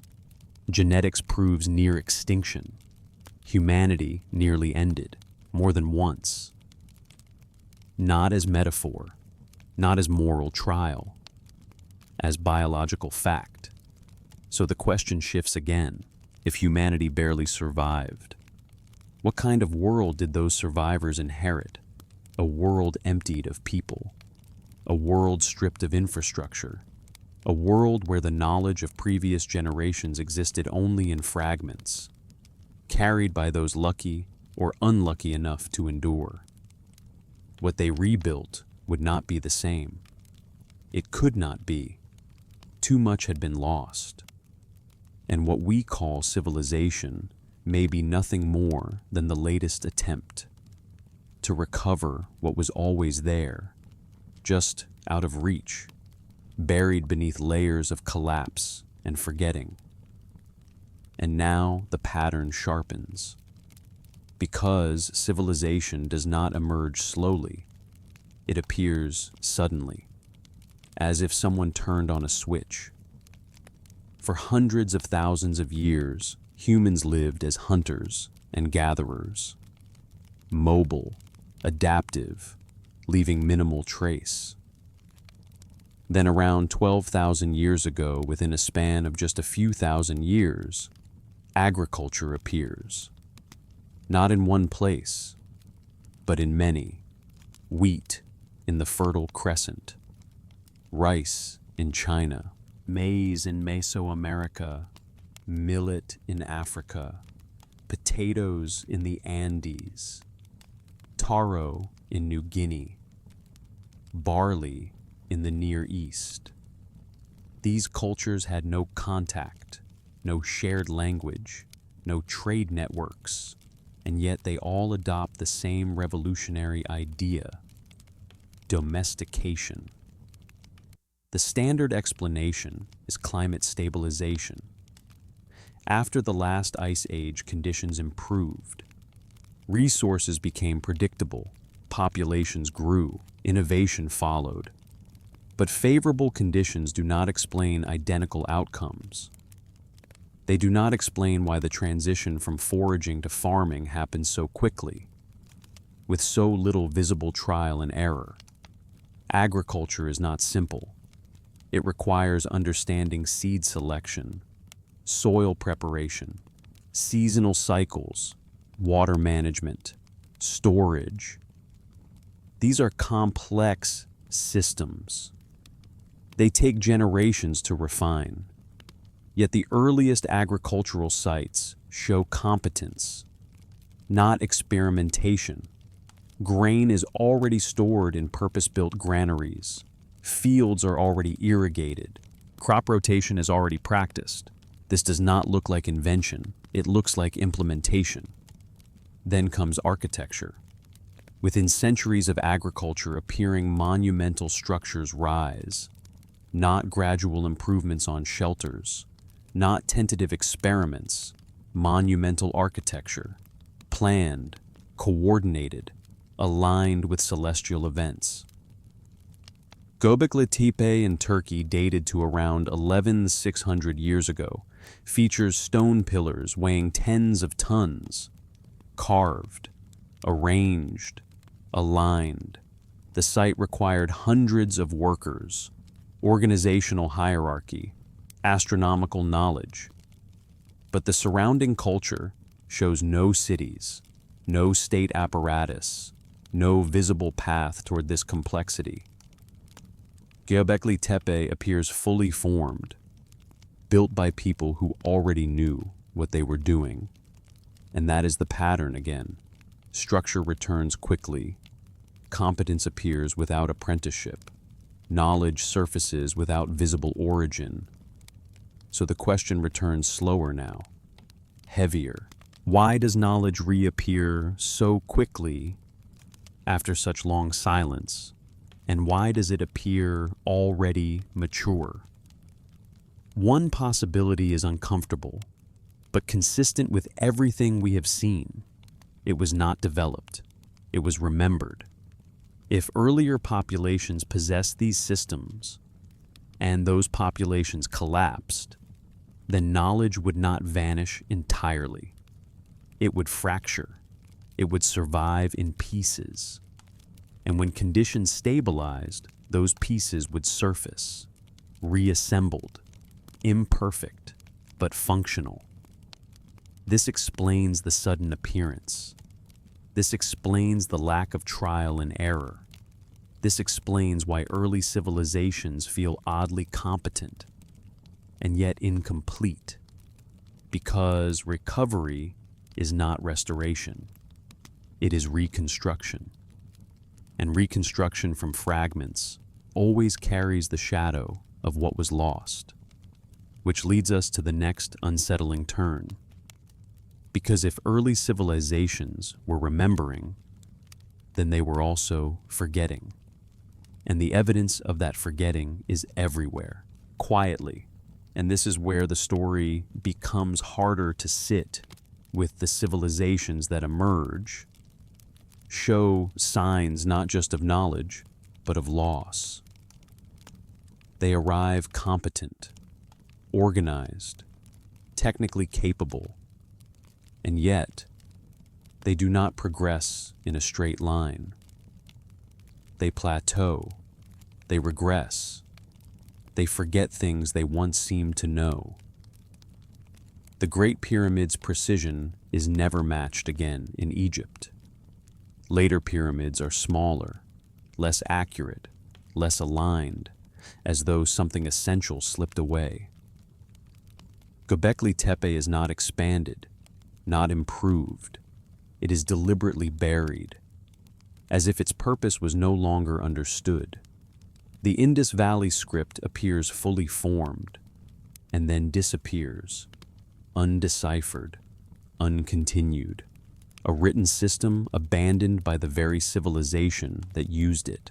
Genetics proves near extinction. Humanity nearly ended, more than once. Not as metaphor, not as moral trial, as biological fact. So the question shifts again. If humanity barely survived, what kind of world did those survivors inherit? A world emptied of people, a world stripped of infrastructure, a world where the knowledge of previous generations existed only in fragments, carried by those lucky or unlucky enough to endure. What they rebuilt would not be the same. It could not be. Too much had been lost. And what we call civilization may be nothing more than the latest attempt to recover what was always there, just out of reach, buried beneath layers of collapse and forgetting. And now the pattern sharpens. Because civilization does not emerge slowly, it appears suddenly, as if someone turned on a switch. For hundreds of thousands of years, humans lived as hunters and gatherers, mobile, adaptive, leaving minimal trace. Then around 12,000 years ago, within a span of just a few thousand years, agriculture appears. Not in one place, but in many. Wheat in the Fertile Crescent, rice in China, maize in Mesoamerica, millet in Africa, potatoes in the Andes, taro in New Guinea, barley in the Near East. These cultures had no contact, no shared language, no trade networks, and yet they all adopt the same revolutionary idea: domestication. The standard explanation is climate stabilization. After the last ice age, conditions improved. Resources became predictable, populations grew, innovation followed. But favorable conditions do not explain identical outcomes. They do not explain why the transition from foraging to farming happened so quickly, with so little visible trial and error. Agriculture is not simple. It requires understanding seed selection, soil preparation, seasonal cycles, water management, storage. These are complex systems. They take generations to refine. Yet the earliest agricultural sites show competence, not experimentation. Grain is already stored in purpose-built granaries. Fields are already irrigated. Crop rotation is already practiced. This does not look like invention. It looks like implementation. Then comes architecture. Within centuries of agriculture, appearing monumental structures rise, not gradual improvements on shelters, not tentative experiments, monumental architecture, planned, coordinated, aligned with celestial events. Göbekli Tepe in Turkey, dated to around 11,600 years ago, features stone pillars weighing tens of tons, carved, arranged, aligned. The site required hundreds of workers, organizational hierarchy, astronomical knowledge. But the surrounding culture shows no cities, no state apparatus, no visible path toward this complexity. Göbekli Tepe appears fully formed, built by people who already knew what they were doing. And that is the pattern again. Structure returns quickly. Competence appears without apprenticeship. Knowledge surfaces without visible origin. So the question returns slower now, heavier. Why does knowledge reappear so quickly after such long silence? And why does it appear already mature? One possibility is uncomfortable, but consistent with everything we have seen. It was not developed. It was remembered. If earlier populations possessed these systems, and those populations collapsed, then knowledge would not vanish entirely. It would fracture. It would survive in pieces. And when conditions stabilized, those pieces would surface, reassembled, imperfect, but functional. This explains the sudden appearance. This explains the lack of trial and error. This explains why early civilizations feel oddly competent and yet incomplete, because recovery is not restoration. It is reconstruction. And reconstruction from fragments always carries the shadow of what was lost, which leads us to the next unsettling turn. Because if early civilizations were remembering, then they were also forgetting. And the evidence of that forgetting is everywhere, quietly. And this is where the story becomes harder to sit with. The civilizations that emerge show signs not just of knowledge, but of loss. They arrive competent, organized, technically capable, and yet they do not progress in a straight line. They plateau, they regress, they forget things they once seemed to know. The Great Pyramid's precision is never matched again in Egypt. Later pyramids are smaller, less accurate, less aligned, as though something essential slipped away. Göbekli Tepe is not expanded, not improved. It is deliberately buried, as if its purpose was no longer understood. The Indus Valley script appears fully formed, and then disappears, undeciphered, uncontinued, a written system abandoned by the very civilization that used it.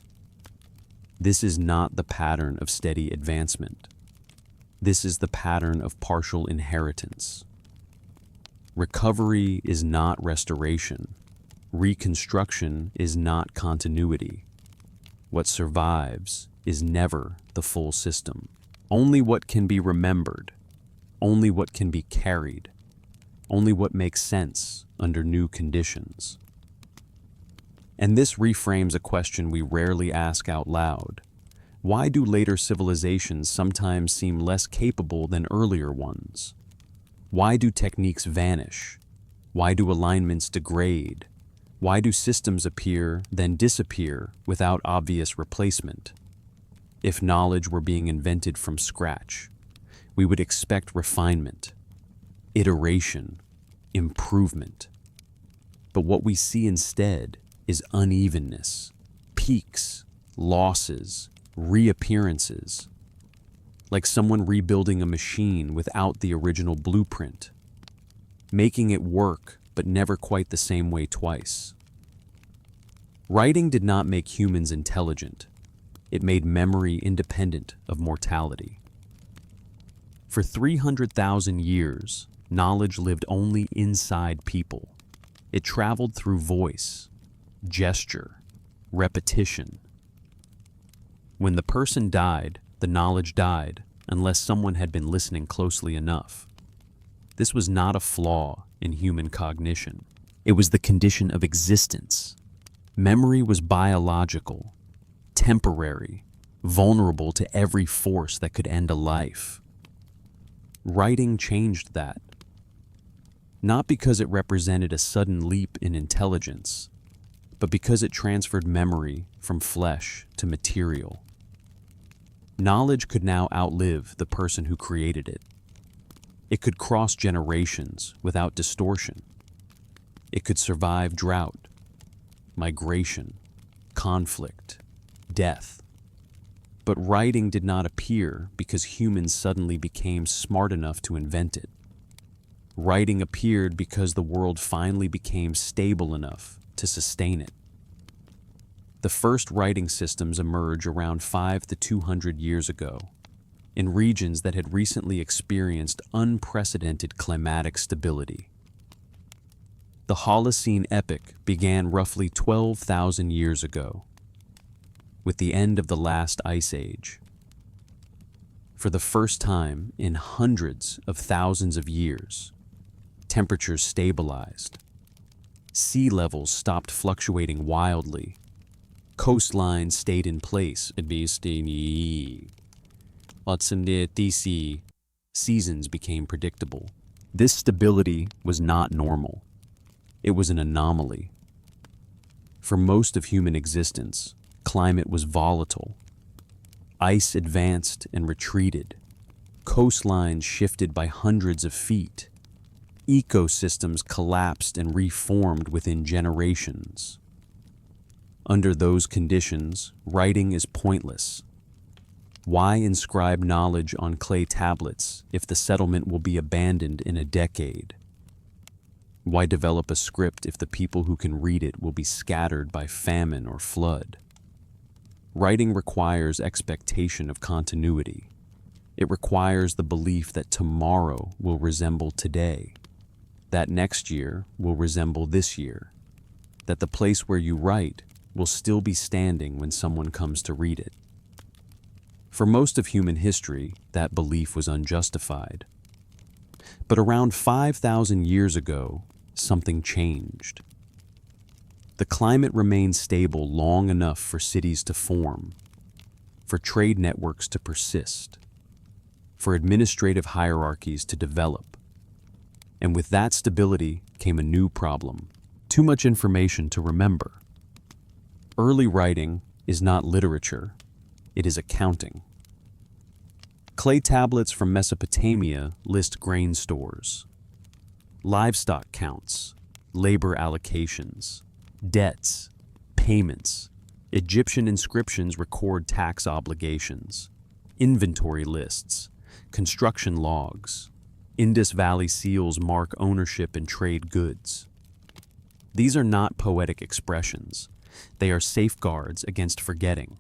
This is not the pattern of steady advancement. This is the pattern of partial inheritance. Recovery is not restoration. Reconstruction is not continuity. What survives is never the full system. Only what can be remembered, only what can be carried, only what makes sense under new conditions. And this reframes a question we rarely ask out loud. Why do later civilizations sometimes seem less capable than earlier ones? Why do techniques vanish? Why do alignments degrade? Why do systems appear, then disappear without obvious replacement? If knowledge were being invented from scratch, we would expect refinement, iteration, improvement. But what we see instead is unevenness, peaks, losses, reappearances, like someone rebuilding a machine without the original blueprint, making it work but never quite the same way twice. Writing did not make humans intelligent. It made memory independent of mortality. For 300,000 years, knowledge lived only inside people. It traveled through voice, gesture, repetition. When the person died, the knowledge died, unless someone had been listening closely enough. This was not a flaw in human cognition. It was the condition of existence. Memory was biological, temporary, vulnerable to every force that could end a life. Writing changed that. Not because it represented a sudden leap in intelligence, but because it transferred memory from flesh to material. Knowledge could now outlive the person who created it. It could cross generations without distortion. It could survive drought, migration, conflict, death. But writing did not appear because humans suddenly became smart enough to invent it. Writing appeared because the world finally became stable enough to sustain it. The first writing systems emerged around 5 to 200 years ago, in regions that had recently experienced unprecedented climatic stability. The Holocene epoch began roughly 12,000 years ago, with the end of the last ice age. For the first time in hundreds of thousands of years, temperatures stabilized. Sea levels stopped fluctuating wildly. Coastlines stayed in place. Seasons became predictable. This stability was not normal. It was an anomaly. For most of human existence, climate was volatile. Ice advanced and retreated. Coastlines shifted by hundreds of feet. Ecosystems collapsed and reformed within generations. Under those conditions, writing is pointless. Why inscribe knowledge on clay tablets if the settlement will be abandoned in a decade? Why develop a script if the people who can read it will be scattered by famine or flood? Writing requires expectation of continuity. It requires the belief that tomorrow will resemble today, that next year will resemble this year, that the place where you write will still be standing when someone comes to read it. For most of human history, that belief was unjustified. But around 5,000 years ago, something changed. The climate remained stable long enough for cities to form, for trade networks to persist, for administrative hierarchies to develop. And with that stability came a new problem: too much information to remember. Early writing is not literature, it is accounting. Clay tablets from Mesopotamia list grain stores, livestock counts, labor allocations, debts, payments. Egyptian inscriptions record tax obligations, inventory lists, construction logs. Indus Valley seals mark ownership in trade goods. These are not poetic expressions. They are safeguards against forgetting.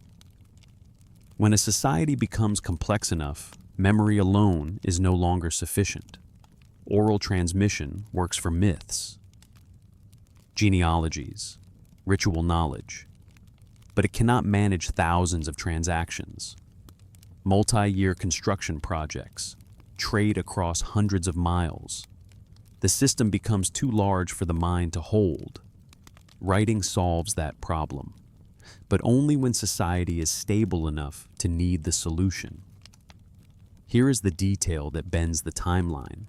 When a society becomes complex enough, memory alone is no longer sufficient. Oral transmission works for myths, genealogies, ritual knowledge, but it cannot manage thousands of transactions. Multi-year construction projects, trade across hundreds of miles. The system becomes too large for the mind to hold. Writing solves that problem, but only when society is stable enough to need the solution. Here is the detail that bends the timeline.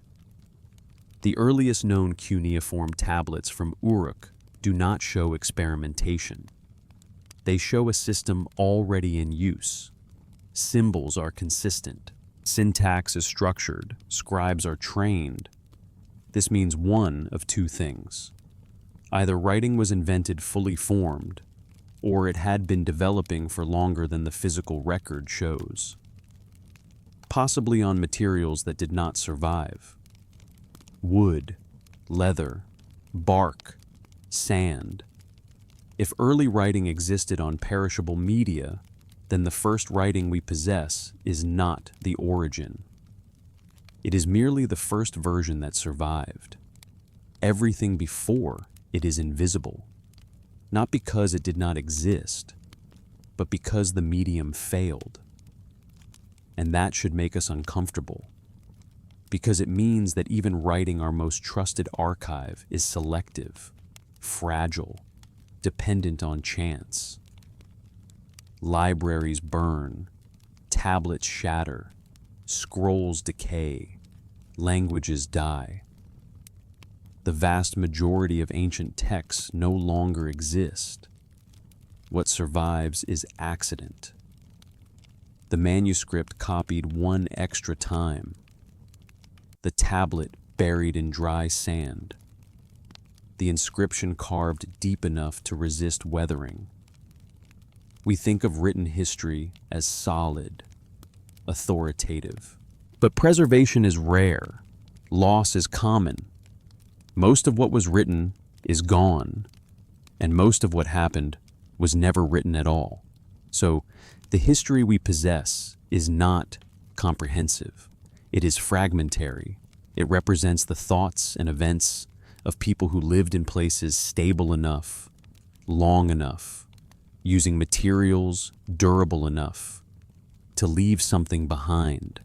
The earliest known cuneiform tablets from Uruk do not show experimentation. They show a system already in use. Symbols are consistent. Syntax is structured. Scribes are trained. This means one of two things. Either writing was invented fully formed, or it had been developing for longer than the physical record shows. Possibly on materials that did not survive. Wood, leather, bark, sand. If early writing existed on perishable media, then the first writing we possess is not the origin. It is merely the first version that survived. Everything before it is invisible, not because it did not exist, but because the medium failed. And that should make us uncomfortable, because it means that even writing our most trusted archive is selective, fragile, dependent on chance. Libraries burn, tablets shatter, scrolls decay, languages die. The vast majority of ancient texts no longer exist. What survives is accident. The manuscript copied one extra time. The tablet buried in dry sand. The inscription carved deep enough to resist weathering. We think of written history as solid, authoritative. But preservation is rare. Loss is common. Most of what was written is gone, and most of what happened was never written at all. So, the history we possess is not comprehensive. It is fragmentary. It represents the thoughts and events of people who lived in places stable enough, long enough, using materials durable enough to leave something behind.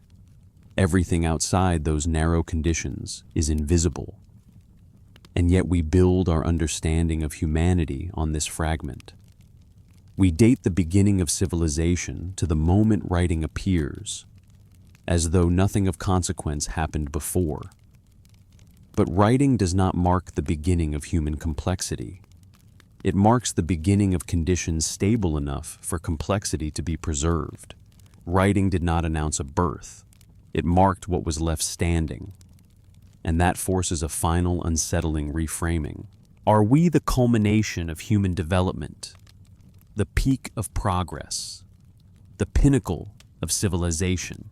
Everything outside those narrow conditions is invisible. And yet we build our understanding of humanity on this fragment. We date the beginning of civilization to the moment writing appears, as though nothing of consequence happened before. But writing does not mark the beginning of human complexity. It marks the beginning of conditions stable enough for complexity to be preserved. Writing did not announce a birth. It marked what was left standing. And that forces a final, unsettling reframing. Are we the culmination of human development? The peak of progress? The pinnacle of civilization?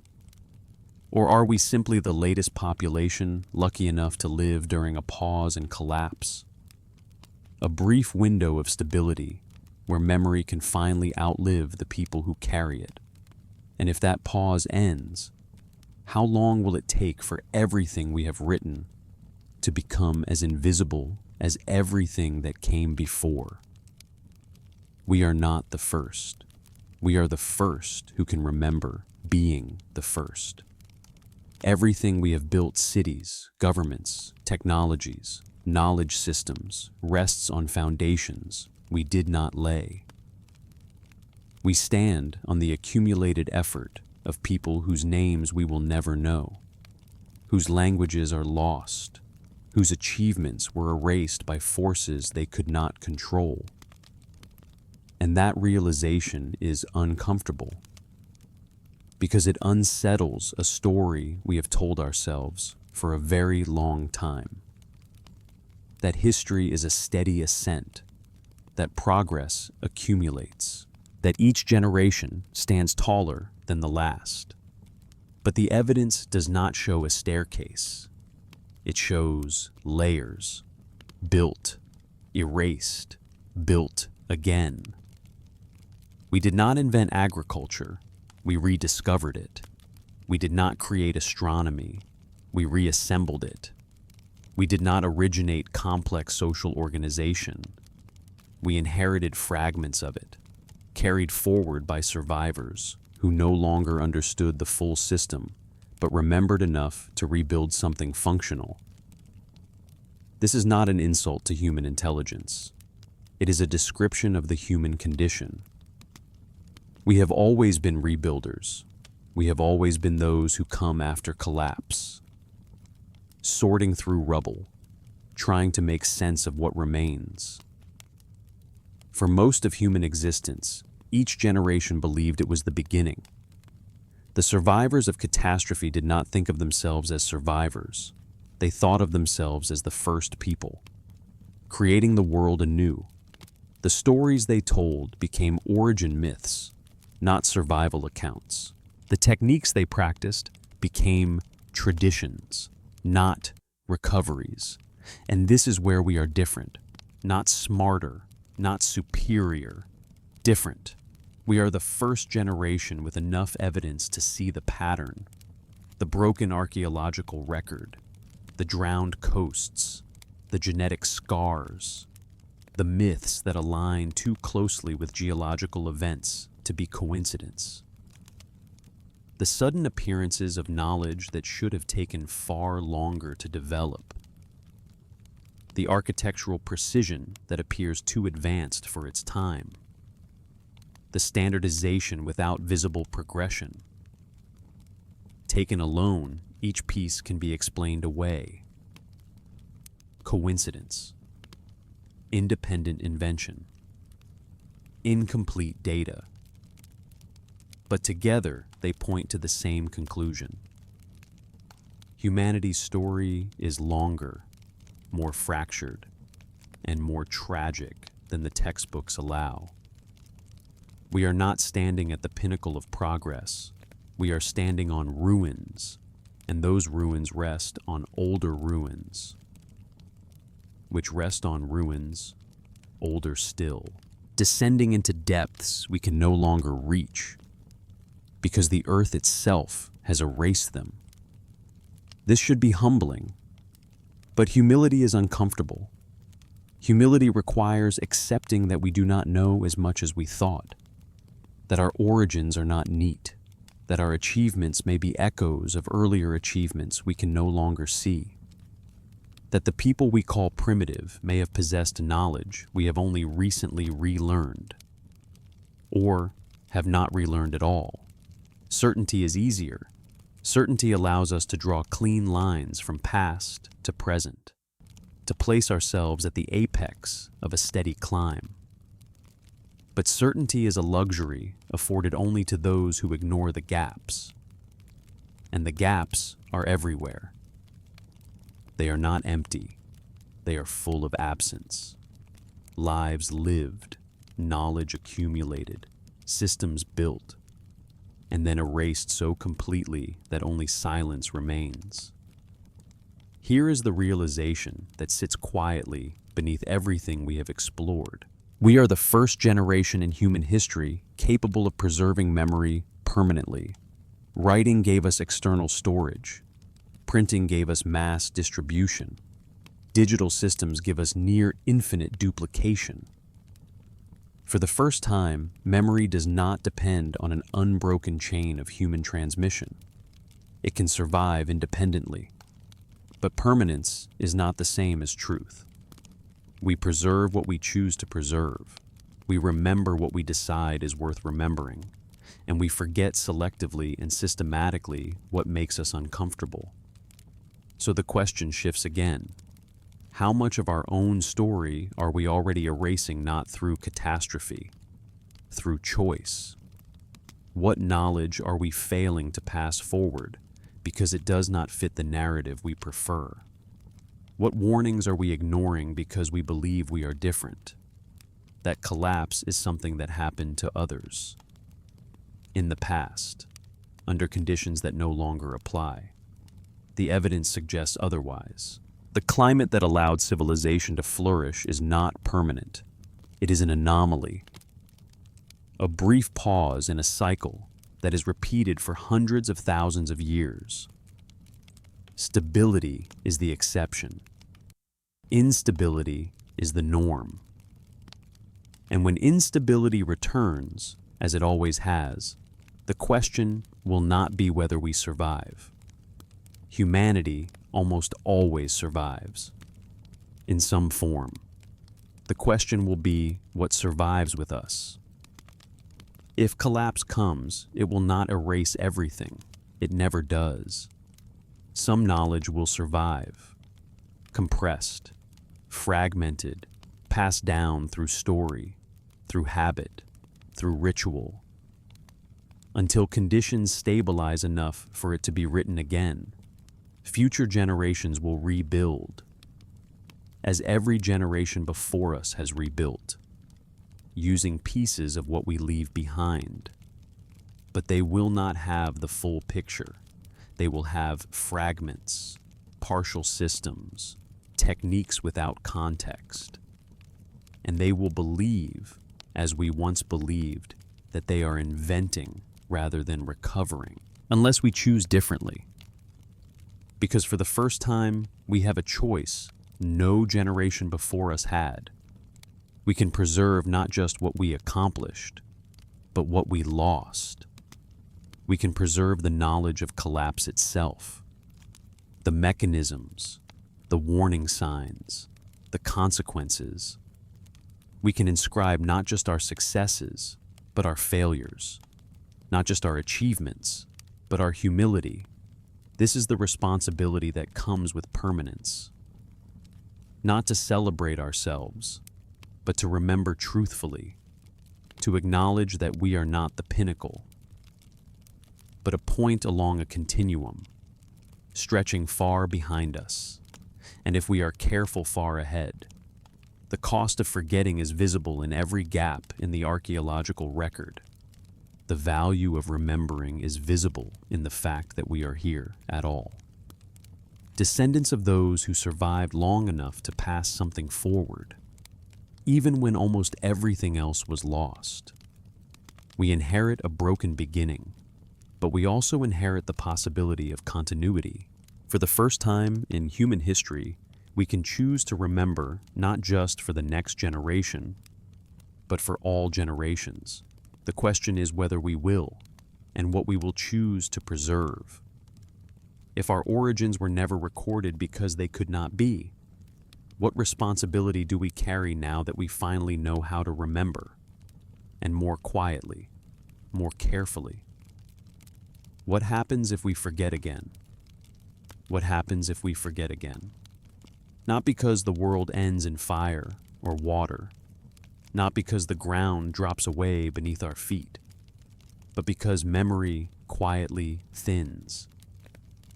Or are we simply the latest population lucky enough to live during a pause and collapse? A brief window of stability where memory can finally outlive the people who carry it. And if that pause ends, how long will it take for everything we have written to become as invisible as everything that came before? We are not the first. We are the first who can remember being the first. Everything we have built, cities, governments, technologies, knowledge systems, rests on foundations we did not lay. We stand on the accumulated effort of people whose names we will never know, whose languages are lost, whose achievements were erased by forces they could not control. And that realization is uncomfortable, because it unsettles a story we have told ourselves for a very long time. That history is a steady ascent, that progress accumulates, that each generation stands taller than the last. But the evidence does not show a staircase. It shows layers, built, erased, built again. We did not invent agriculture, we rediscovered it. We did not create astronomy, we reassembled it. We did not originate complex social organization, we inherited fragments of it, carried forward by survivors who no longer understood the full system, but remembered enough to rebuild something functional. This is not an insult to human intelligence. It is a description of the human condition. We have always been rebuilders. We have always been those who come after collapse, sorting through rubble, trying to make sense of what remains. For most of human existence, each generation believed it was the beginning. The survivors of catastrophe did not think of themselves as survivors. They thought of themselves as the first people, creating the world anew. The stories they told became origin myths, not survival accounts. The techniques they practiced became traditions, not recoveries. And this is where we are different, not smarter, not superior, different. We are the first generation with enough evidence to see the pattern, the broken archaeological record, the drowned coasts, the genetic scars, the myths that align too closely with geological events to be coincidence. The sudden appearances of knowledge that should have taken far longer to develop. The architectural precision that appears too advanced for its time. The standardization without visible progression. Taken alone, each piece can be explained away. Coincidence. Independent invention. Incomplete data. But together, they point to the same conclusion. Humanity's story is longer, more fractured, and more tragic than the textbooks allow. We are not standing at the pinnacle of progress. We are standing on ruins, and those ruins rest on older ruins, which rest on ruins older still, descending into depths we can no longer reach, because the earth itself has erased them. This should be humbling, but humility is uncomfortable. Humility requires accepting that we do not know as much as we thought, that our origins are not neat, that our achievements may be echoes of earlier achievements we can no longer see, that the people we call primitive may have possessed knowledge we have only recently relearned, or have not relearned at all. Certainty is easier. Certainty allows us to draw clean lines from past to present, to place ourselves at the apex of a steady climb. But certainty is a luxury afforded only to those who ignore the gaps. And the gaps are everywhere. They are not empty. They are full of absence. Lives lived, knowledge accumulated, systems built, and then erased so completely that only silence remains. Here is the realization that sits quietly beneath everything we have explored. We are the first generation in human history capable of preserving memory permanently. Writing gave us external storage. Printing gave us mass distribution. Digital systems give us near infinite duplication. For the first time, memory does not depend on an unbroken chain of human transmission. It can survive independently. But permanence is not the same as truth. We preserve what we choose to preserve. We remember what we decide is worth remembering. And we forget selectively and systematically what makes us uncomfortable. So the question shifts again. How much of our own story are we already erasing not through catastrophe, through choice? What knowledge are we failing to pass forward because it does not fit the narrative we prefer? What warnings are we ignoring because we believe we are different? That collapse is something that happened to others in the past, under conditions that no longer apply. The evidence suggests otherwise. The climate that allowed civilization to flourish is not permanent. It is an anomaly. A brief pause in a cycle that is repeated for hundreds of thousands of years. Stability is the exception. Instability is the norm. And when instability returns, as it always has, the question will not be whether we survive. Humanity almost always survives, in some form. The question will be what survives with us. If collapse comes, it will not erase everything. It never does. Some knowledge will survive, compressed, fragmented, passed down through story, through habit, through ritual, until conditions stabilize enough for it to be written again. Future generations will rebuild, as every generation before us has rebuilt, using pieces of what we leave behind. But they will not have the full picture. They will have fragments, partial systems, techniques without context. And they will believe, as we once believed, that they are inventing rather than recovering, unless we choose differently. Because for the first time, we have a choice no generation before us had. We can preserve not just what we accomplished, but what we lost. We can preserve the knowledge of collapse itself, the mechanisms, the warning signs, the consequences. We can inscribe not just our successes, but our failures, not just our achievements, but our humility. This is the responsibility that comes with permanence. Not to celebrate ourselves, but to remember truthfully, to acknowledge that we are not the pinnacle, but a point along a continuum, stretching far behind us, and if we are careful, far ahead. The cost of forgetting is visible in every gap in the archaeological record. The value of remembering is visible in the fact that we are here at all. Descendants of those who survived long enough to pass something forward, even when almost everything else was lost. We inherit a broken beginning, but we also inherit the possibility of continuity. For the first time in human history, we can choose to remember not just for the next generation, but for all generations. The question is whether we will, and what we will choose to preserve. If our origins were never recorded because they could not be, what responsibility do we carry now that we finally know how to remember, and more quietly, more carefully? What happens if we forget again? What happens if we forget again? Not because the world ends in fire or water, not because the ground drops away beneath our feet, but because memory quietly thins,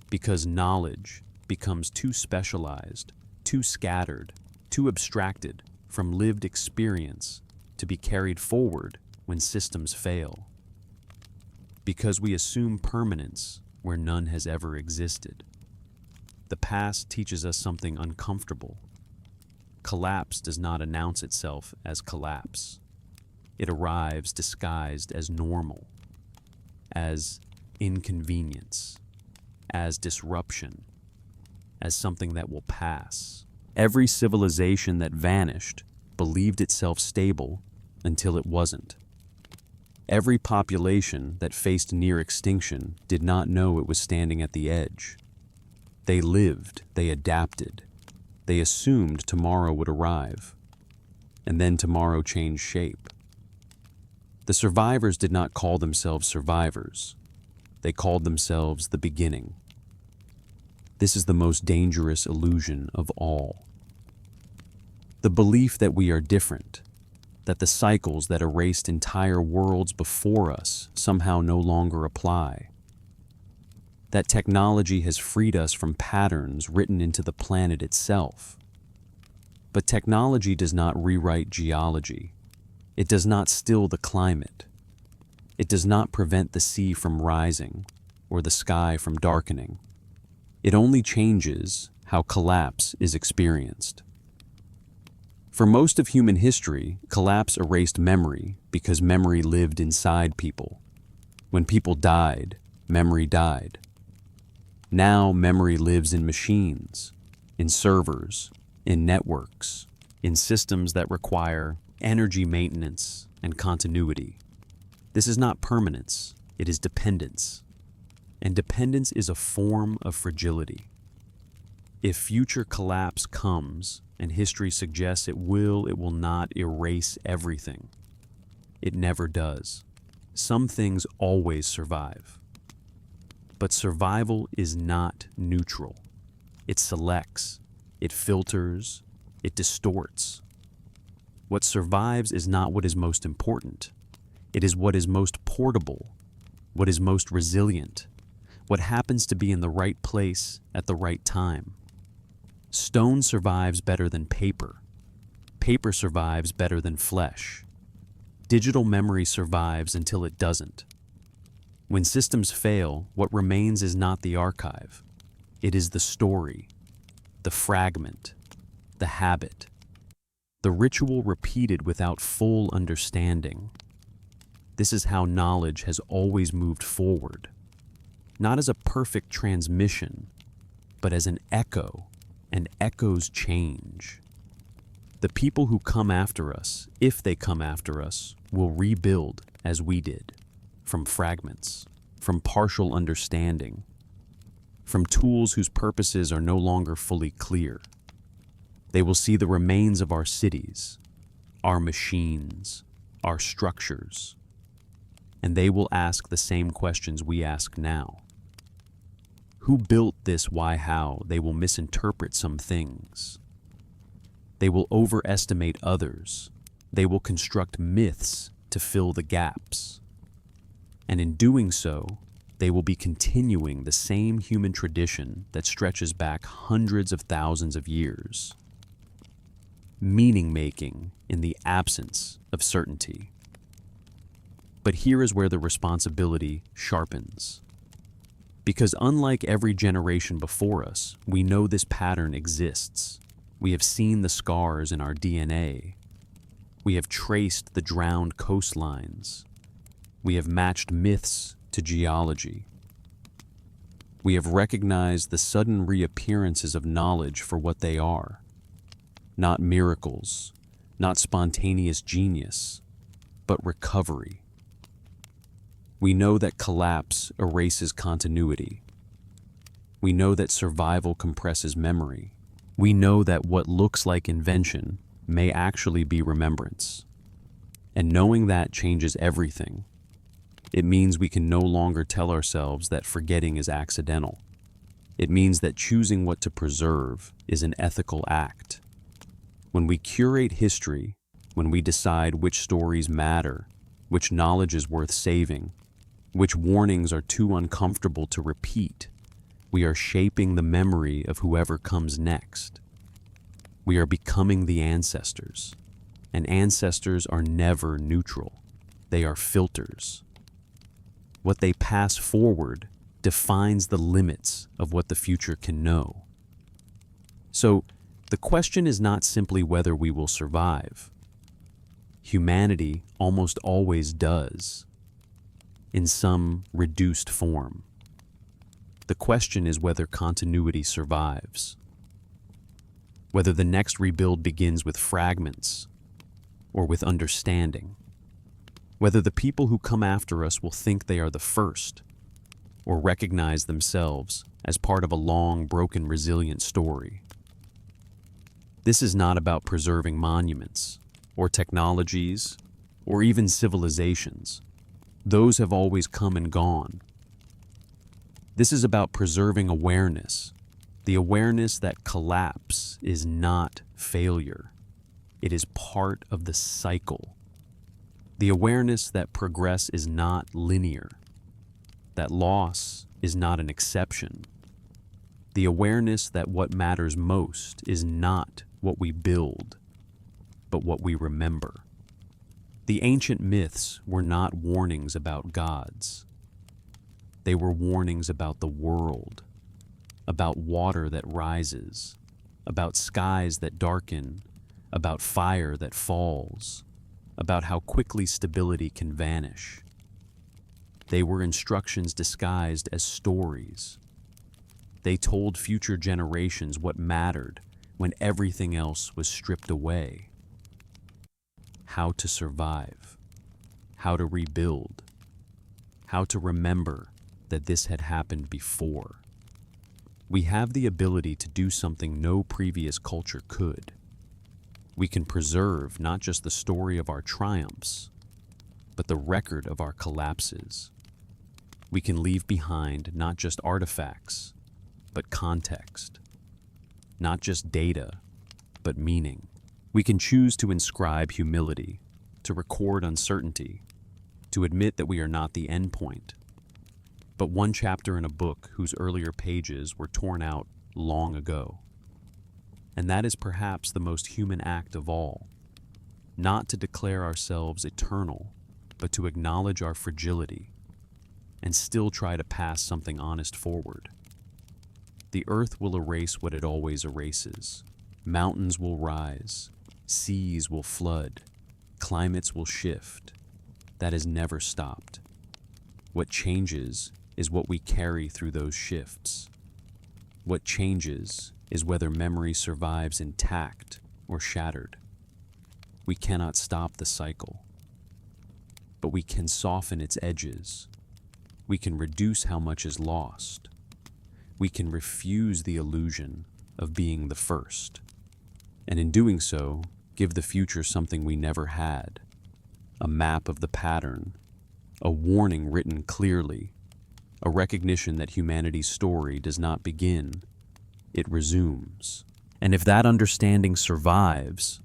because knowledge becomes too specialized, too scattered, too abstracted from lived experience to be carried forward when systems fail, because we assume permanence where none has ever existed. The past teaches us something uncomfortable. Collapse does not announce itself as collapse. It arrives disguised as normal, as inconvenience, as disruption, as something that will pass. Every civilization that vanished believed itself stable until it wasn't. Every population that faced near extinction did not know it was standing at the edge. They lived, they adapted. They assumed tomorrow would arrive, and then tomorrow changed shape. The survivors did not call themselves survivors. They called themselves the beginning. This is the most dangerous illusion of all. The belief that we are different, that the cycles that erased entire worlds before us somehow no longer apply. That technology has freed us from patterns written into the planet itself. But technology does not rewrite geology. It does not still the climate. It does not prevent the sea from rising or the sky from darkening. It only changes how collapse is experienced. For most of human history, collapse erased memory because memory lived inside people. When people died, memory died. Now memory lives in machines, in servers, in networks, in systems that require energy maintenance and continuity. This is not permanence, it is dependence. And dependence is a form of fragility. If future collapse comes, and history suggests it will not erase everything. It never does. Some things always survive. But survival is not neutral. It selects, it filters, it distorts. What survives is not what is most important. It is what is most portable, what is most resilient, what happens to be in the right place at the right time. Stone survives better than paper. Paper survives better than flesh. Digital memory survives until it doesn't. When systems fail, what remains is not the archive. It is the story, the fragment, the habit, the ritual repeated without full understanding. This is how knowledge has always moved forward, not as a perfect transmission, but as an echo, and echoes change. The people who come after us, if they come after us, will rebuild as we did. From fragments, from partial understanding, from tools whose purposes are no longer fully clear. They will see the remains of our cities, our machines, our structures, and they will ask the same questions we ask now. Who built this? Why? How? They will misinterpret some things. They will overestimate others. They will construct myths to fill the gaps. And in doing so, they will be continuing the same human tradition that stretches back hundreds of thousands of years. Meaning-making in the absence of certainty. But here is where the responsibility sharpens. Because unlike every generation before us, we know this pattern exists. We have seen the scars in our DNA. We have traced the drowned coastlines. We have matched myths to geology. We have recognized the sudden reappearances of knowledge for what they are. Not miracles, not spontaneous genius, but recovery. We know that collapse erases continuity. We know that survival compresses memory. We know that what looks like invention may actually be remembrance. And knowing that changes everything. It means we can no longer tell ourselves that forgetting is accidental. It means that choosing what to preserve is an ethical act. When we curate history, when we decide which stories matter, which knowledge is worth saving, which warnings are too uncomfortable to repeat, we are shaping the memory of whoever comes next. We are becoming the ancestors, and ancestors are never neutral. They are filters. What they pass forward defines the limits of what the future can know. So, the question is not simply whether we will survive. Humanity almost always does, in some reduced form. The question is whether continuity survives. Whether the next rebuild begins with fragments or with understanding. Whether the people who come after us will think they are the first or recognize themselves as part of a long, broken, resilient story. This is not about preserving monuments or technologies or even civilizations. Those have always come and gone. This is about preserving awareness, the awareness that collapse is not failure. It is part of the cycle. The awareness that progress is not linear, that loss is not an exception. The awareness that what matters most is not what we build, but what we remember. The ancient myths were not warnings about gods. They were warnings about the world, about water that rises, about skies that darken, about fire that falls, about how quickly stability can vanish. They were instructions disguised as stories. They told future generations what mattered when everything else was stripped away. How to survive, how to rebuild, how to remember that this had happened before. We have the ability to do something no previous culture could. We can preserve not just the story of our triumphs, but the record of our collapses. We can leave behind not just artifacts, but context. Not just data, but meaning. We can choose to inscribe humility, to record uncertainty, to admit that we are not the end point, but one chapter in a book whose earlier pages were torn out long ago. And that is perhaps the most human act of all, not to declare ourselves eternal, but to acknowledge our fragility and still try to pass something honest forward. The earth will erase what it always erases. Mountains will rise, seas will flood, climates will shift. That has never stopped. What changes is what we carry through those shifts. What changes is whether memory survives intact or shattered. We cannot stop the cycle, but we can soften its edges. We can reduce how much is lost. We can refuse the illusion of being the first, and in doing so, give the future something we never had, a map of the pattern, a warning written clearly, a recognition that humanity's story does not begin, it resumes. And if that understanding survives,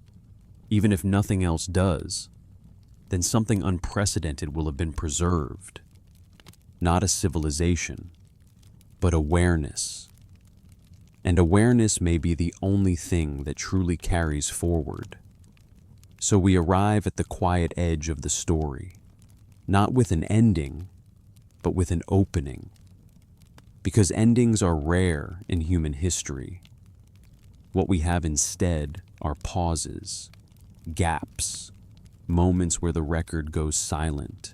even if nothing else does, then something unprecedented will have been preserved. Not a civilization, but awareness. And awareness may be the only thing that truly carries forward. So we arrive at the quiet edge of the story, not with an ending, but with an opening. Because endings are rare in human history. What we have instead are pauses, gaps, moments where the record goes silent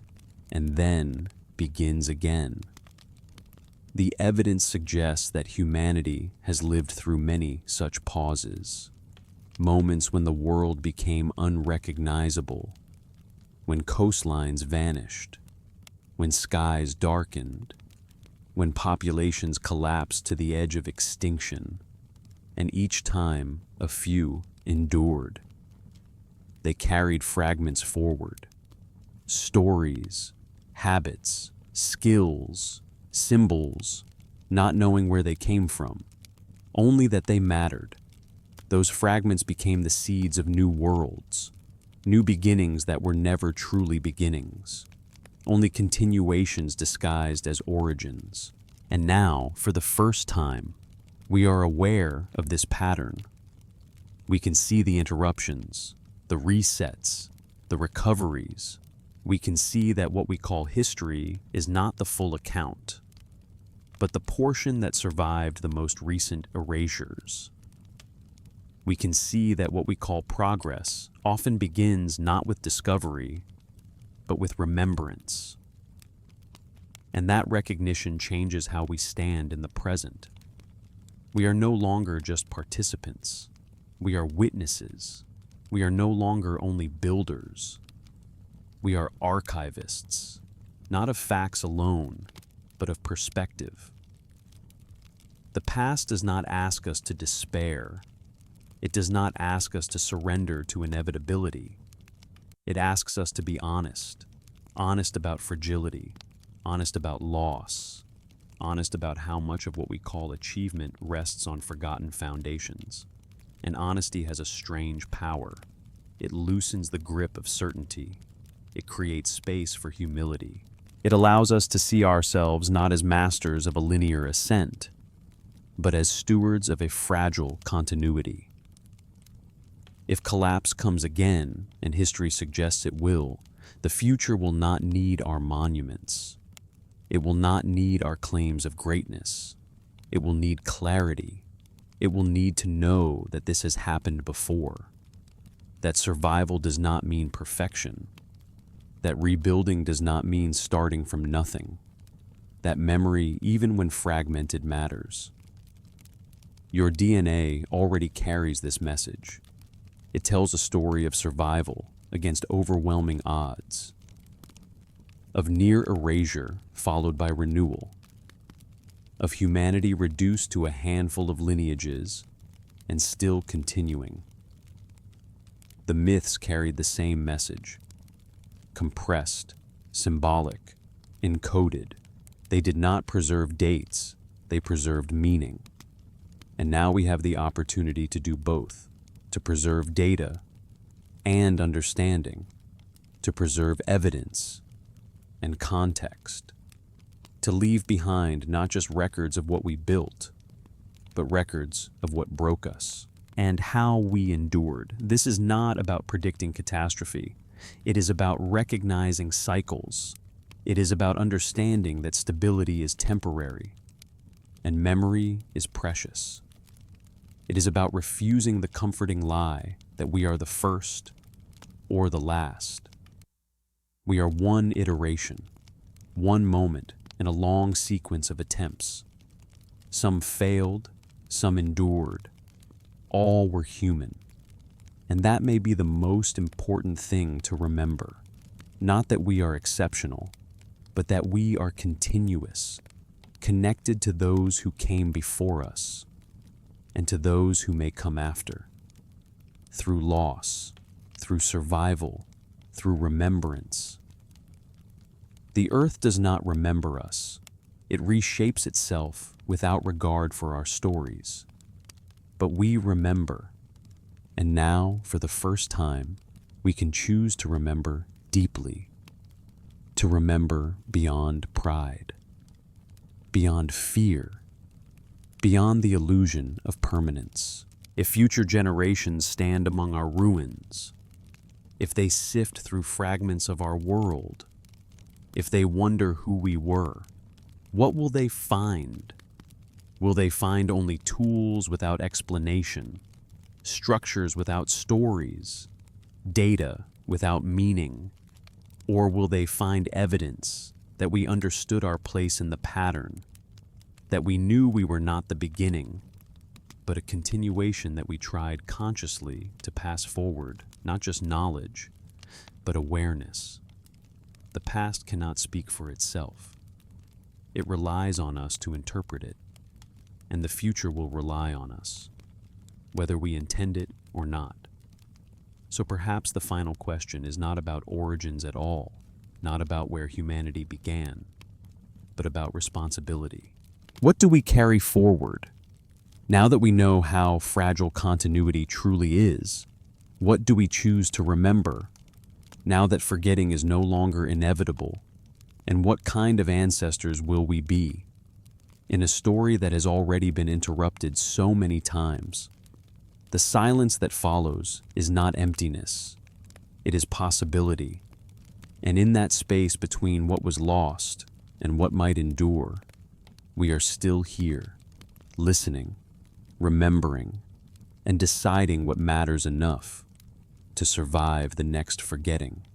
and then begins again. The evidence suggests that humanity has lived through many such pauses, moments when the world became unrecognizable, when coastlines vanished, when skies darkened, when populations collapsed to the edge of extinction, and each time a few endured. They carried fragments forward, stories, habits, skills, symbols, not knowing where they came from, only that they mattered. Those fragments became the seeds of new worlds, new beginnings that were never truly beginnings, only continuations disguised as origins. And now, for the first time, we are aware of this pattern. We can see the interruptions, the resets, the recoveries. We can see that what we call history is not the full account, but the portion that survived the most recent erasures. We can see that what we call progress often begins not with discovery, but with remembrance. And that recognition changes how we stand in the present. We are no longer just participants. We are witnesses. We are no longer only builders. We are archivists, not of facts alone, but of perspective. The past does not ask us to despair. It does not ask us to surrender to inevitability. It asks us to be honest, honest about fragility, honest about loss, honest about how much of what we call achievement rests on forgotten foundations. And honesty has a strange power. It loosens the grip of certainty. It creates space for humility. It allows us to see ourselves not as masters of a linear ascent, but as stewards of a fragile continuity. If collapse comes again, and history suggests it will, the future will not need our monuments. It will not need our claims of greatness. It will need clarity. It will need to know that this has happened before, that survival does not mean perfection, that rebuilding does not mean starting from nothing, that memory, even when fragmented, matters. Your DNA already carries this message. It tells a story of survival against overwhelming odds, of near erasure followed by renewal, of humanity reduced to a handful of lineages and still continuing. The myths carried the same message. Compressed, symbolic, encoded. They did not preserve dates, they preserved meaning. And now we have the opportunity to do both, to preserve data and understanding, to preserve evidence and context, to leave behind not just records of what we built, but records of what broke us and how we endured. This is not about predicting catastrophe. It is about recognizing cycles. It is about understanding that stability is temporary and memory is precious. It is about refusing the comforting lie that we are the first or the last. We are one iteration, one moment in a long sequence of attempts. Some failed, some endured. All were human. And that may be the most important thing to remember. Not that we are exceptional, but that we are continuous, connected to those who came before us and to those who may come after. Through loss, through survival, through remembrance. The earth does not remember us. It reshapes itself without regard for our stories. But we remember. And now, for the first time, we can choose to remember deeply. To remember beyond pride, beyond fear, beyond the illusion of permanence. If future generations stand among our ruins, if they sift through fragments of our world, If they wonder who we were, what will they find? Will they find only tools without explanation, structures without stories, data without meaning? Or will they find evidence that we understood our place in the pattern, that we knew we were not the beginning, but a continuation that we tried consciously to pass forward, not just knowledge, but awareness? The past cannot speak for itself. It relies on us to interpret it, and the future will rely on us, whether we intend it or not. So perhaps the final question is not about origins at all, not about where humanity began, but about responsibility. What do we carry forward? Now that we know how fragile continuity truly is, what do we choose to remember? Now that forgetting is no longer inevitable, and what kind of ancestors will we be? In a story that has already been interrupted so many times, the silence that follows is not emptiness, it is possibility. And in that space between what was lost and what might endure, we are still here, listening, remembering, and deciding what matters enough to survive the next forgetting.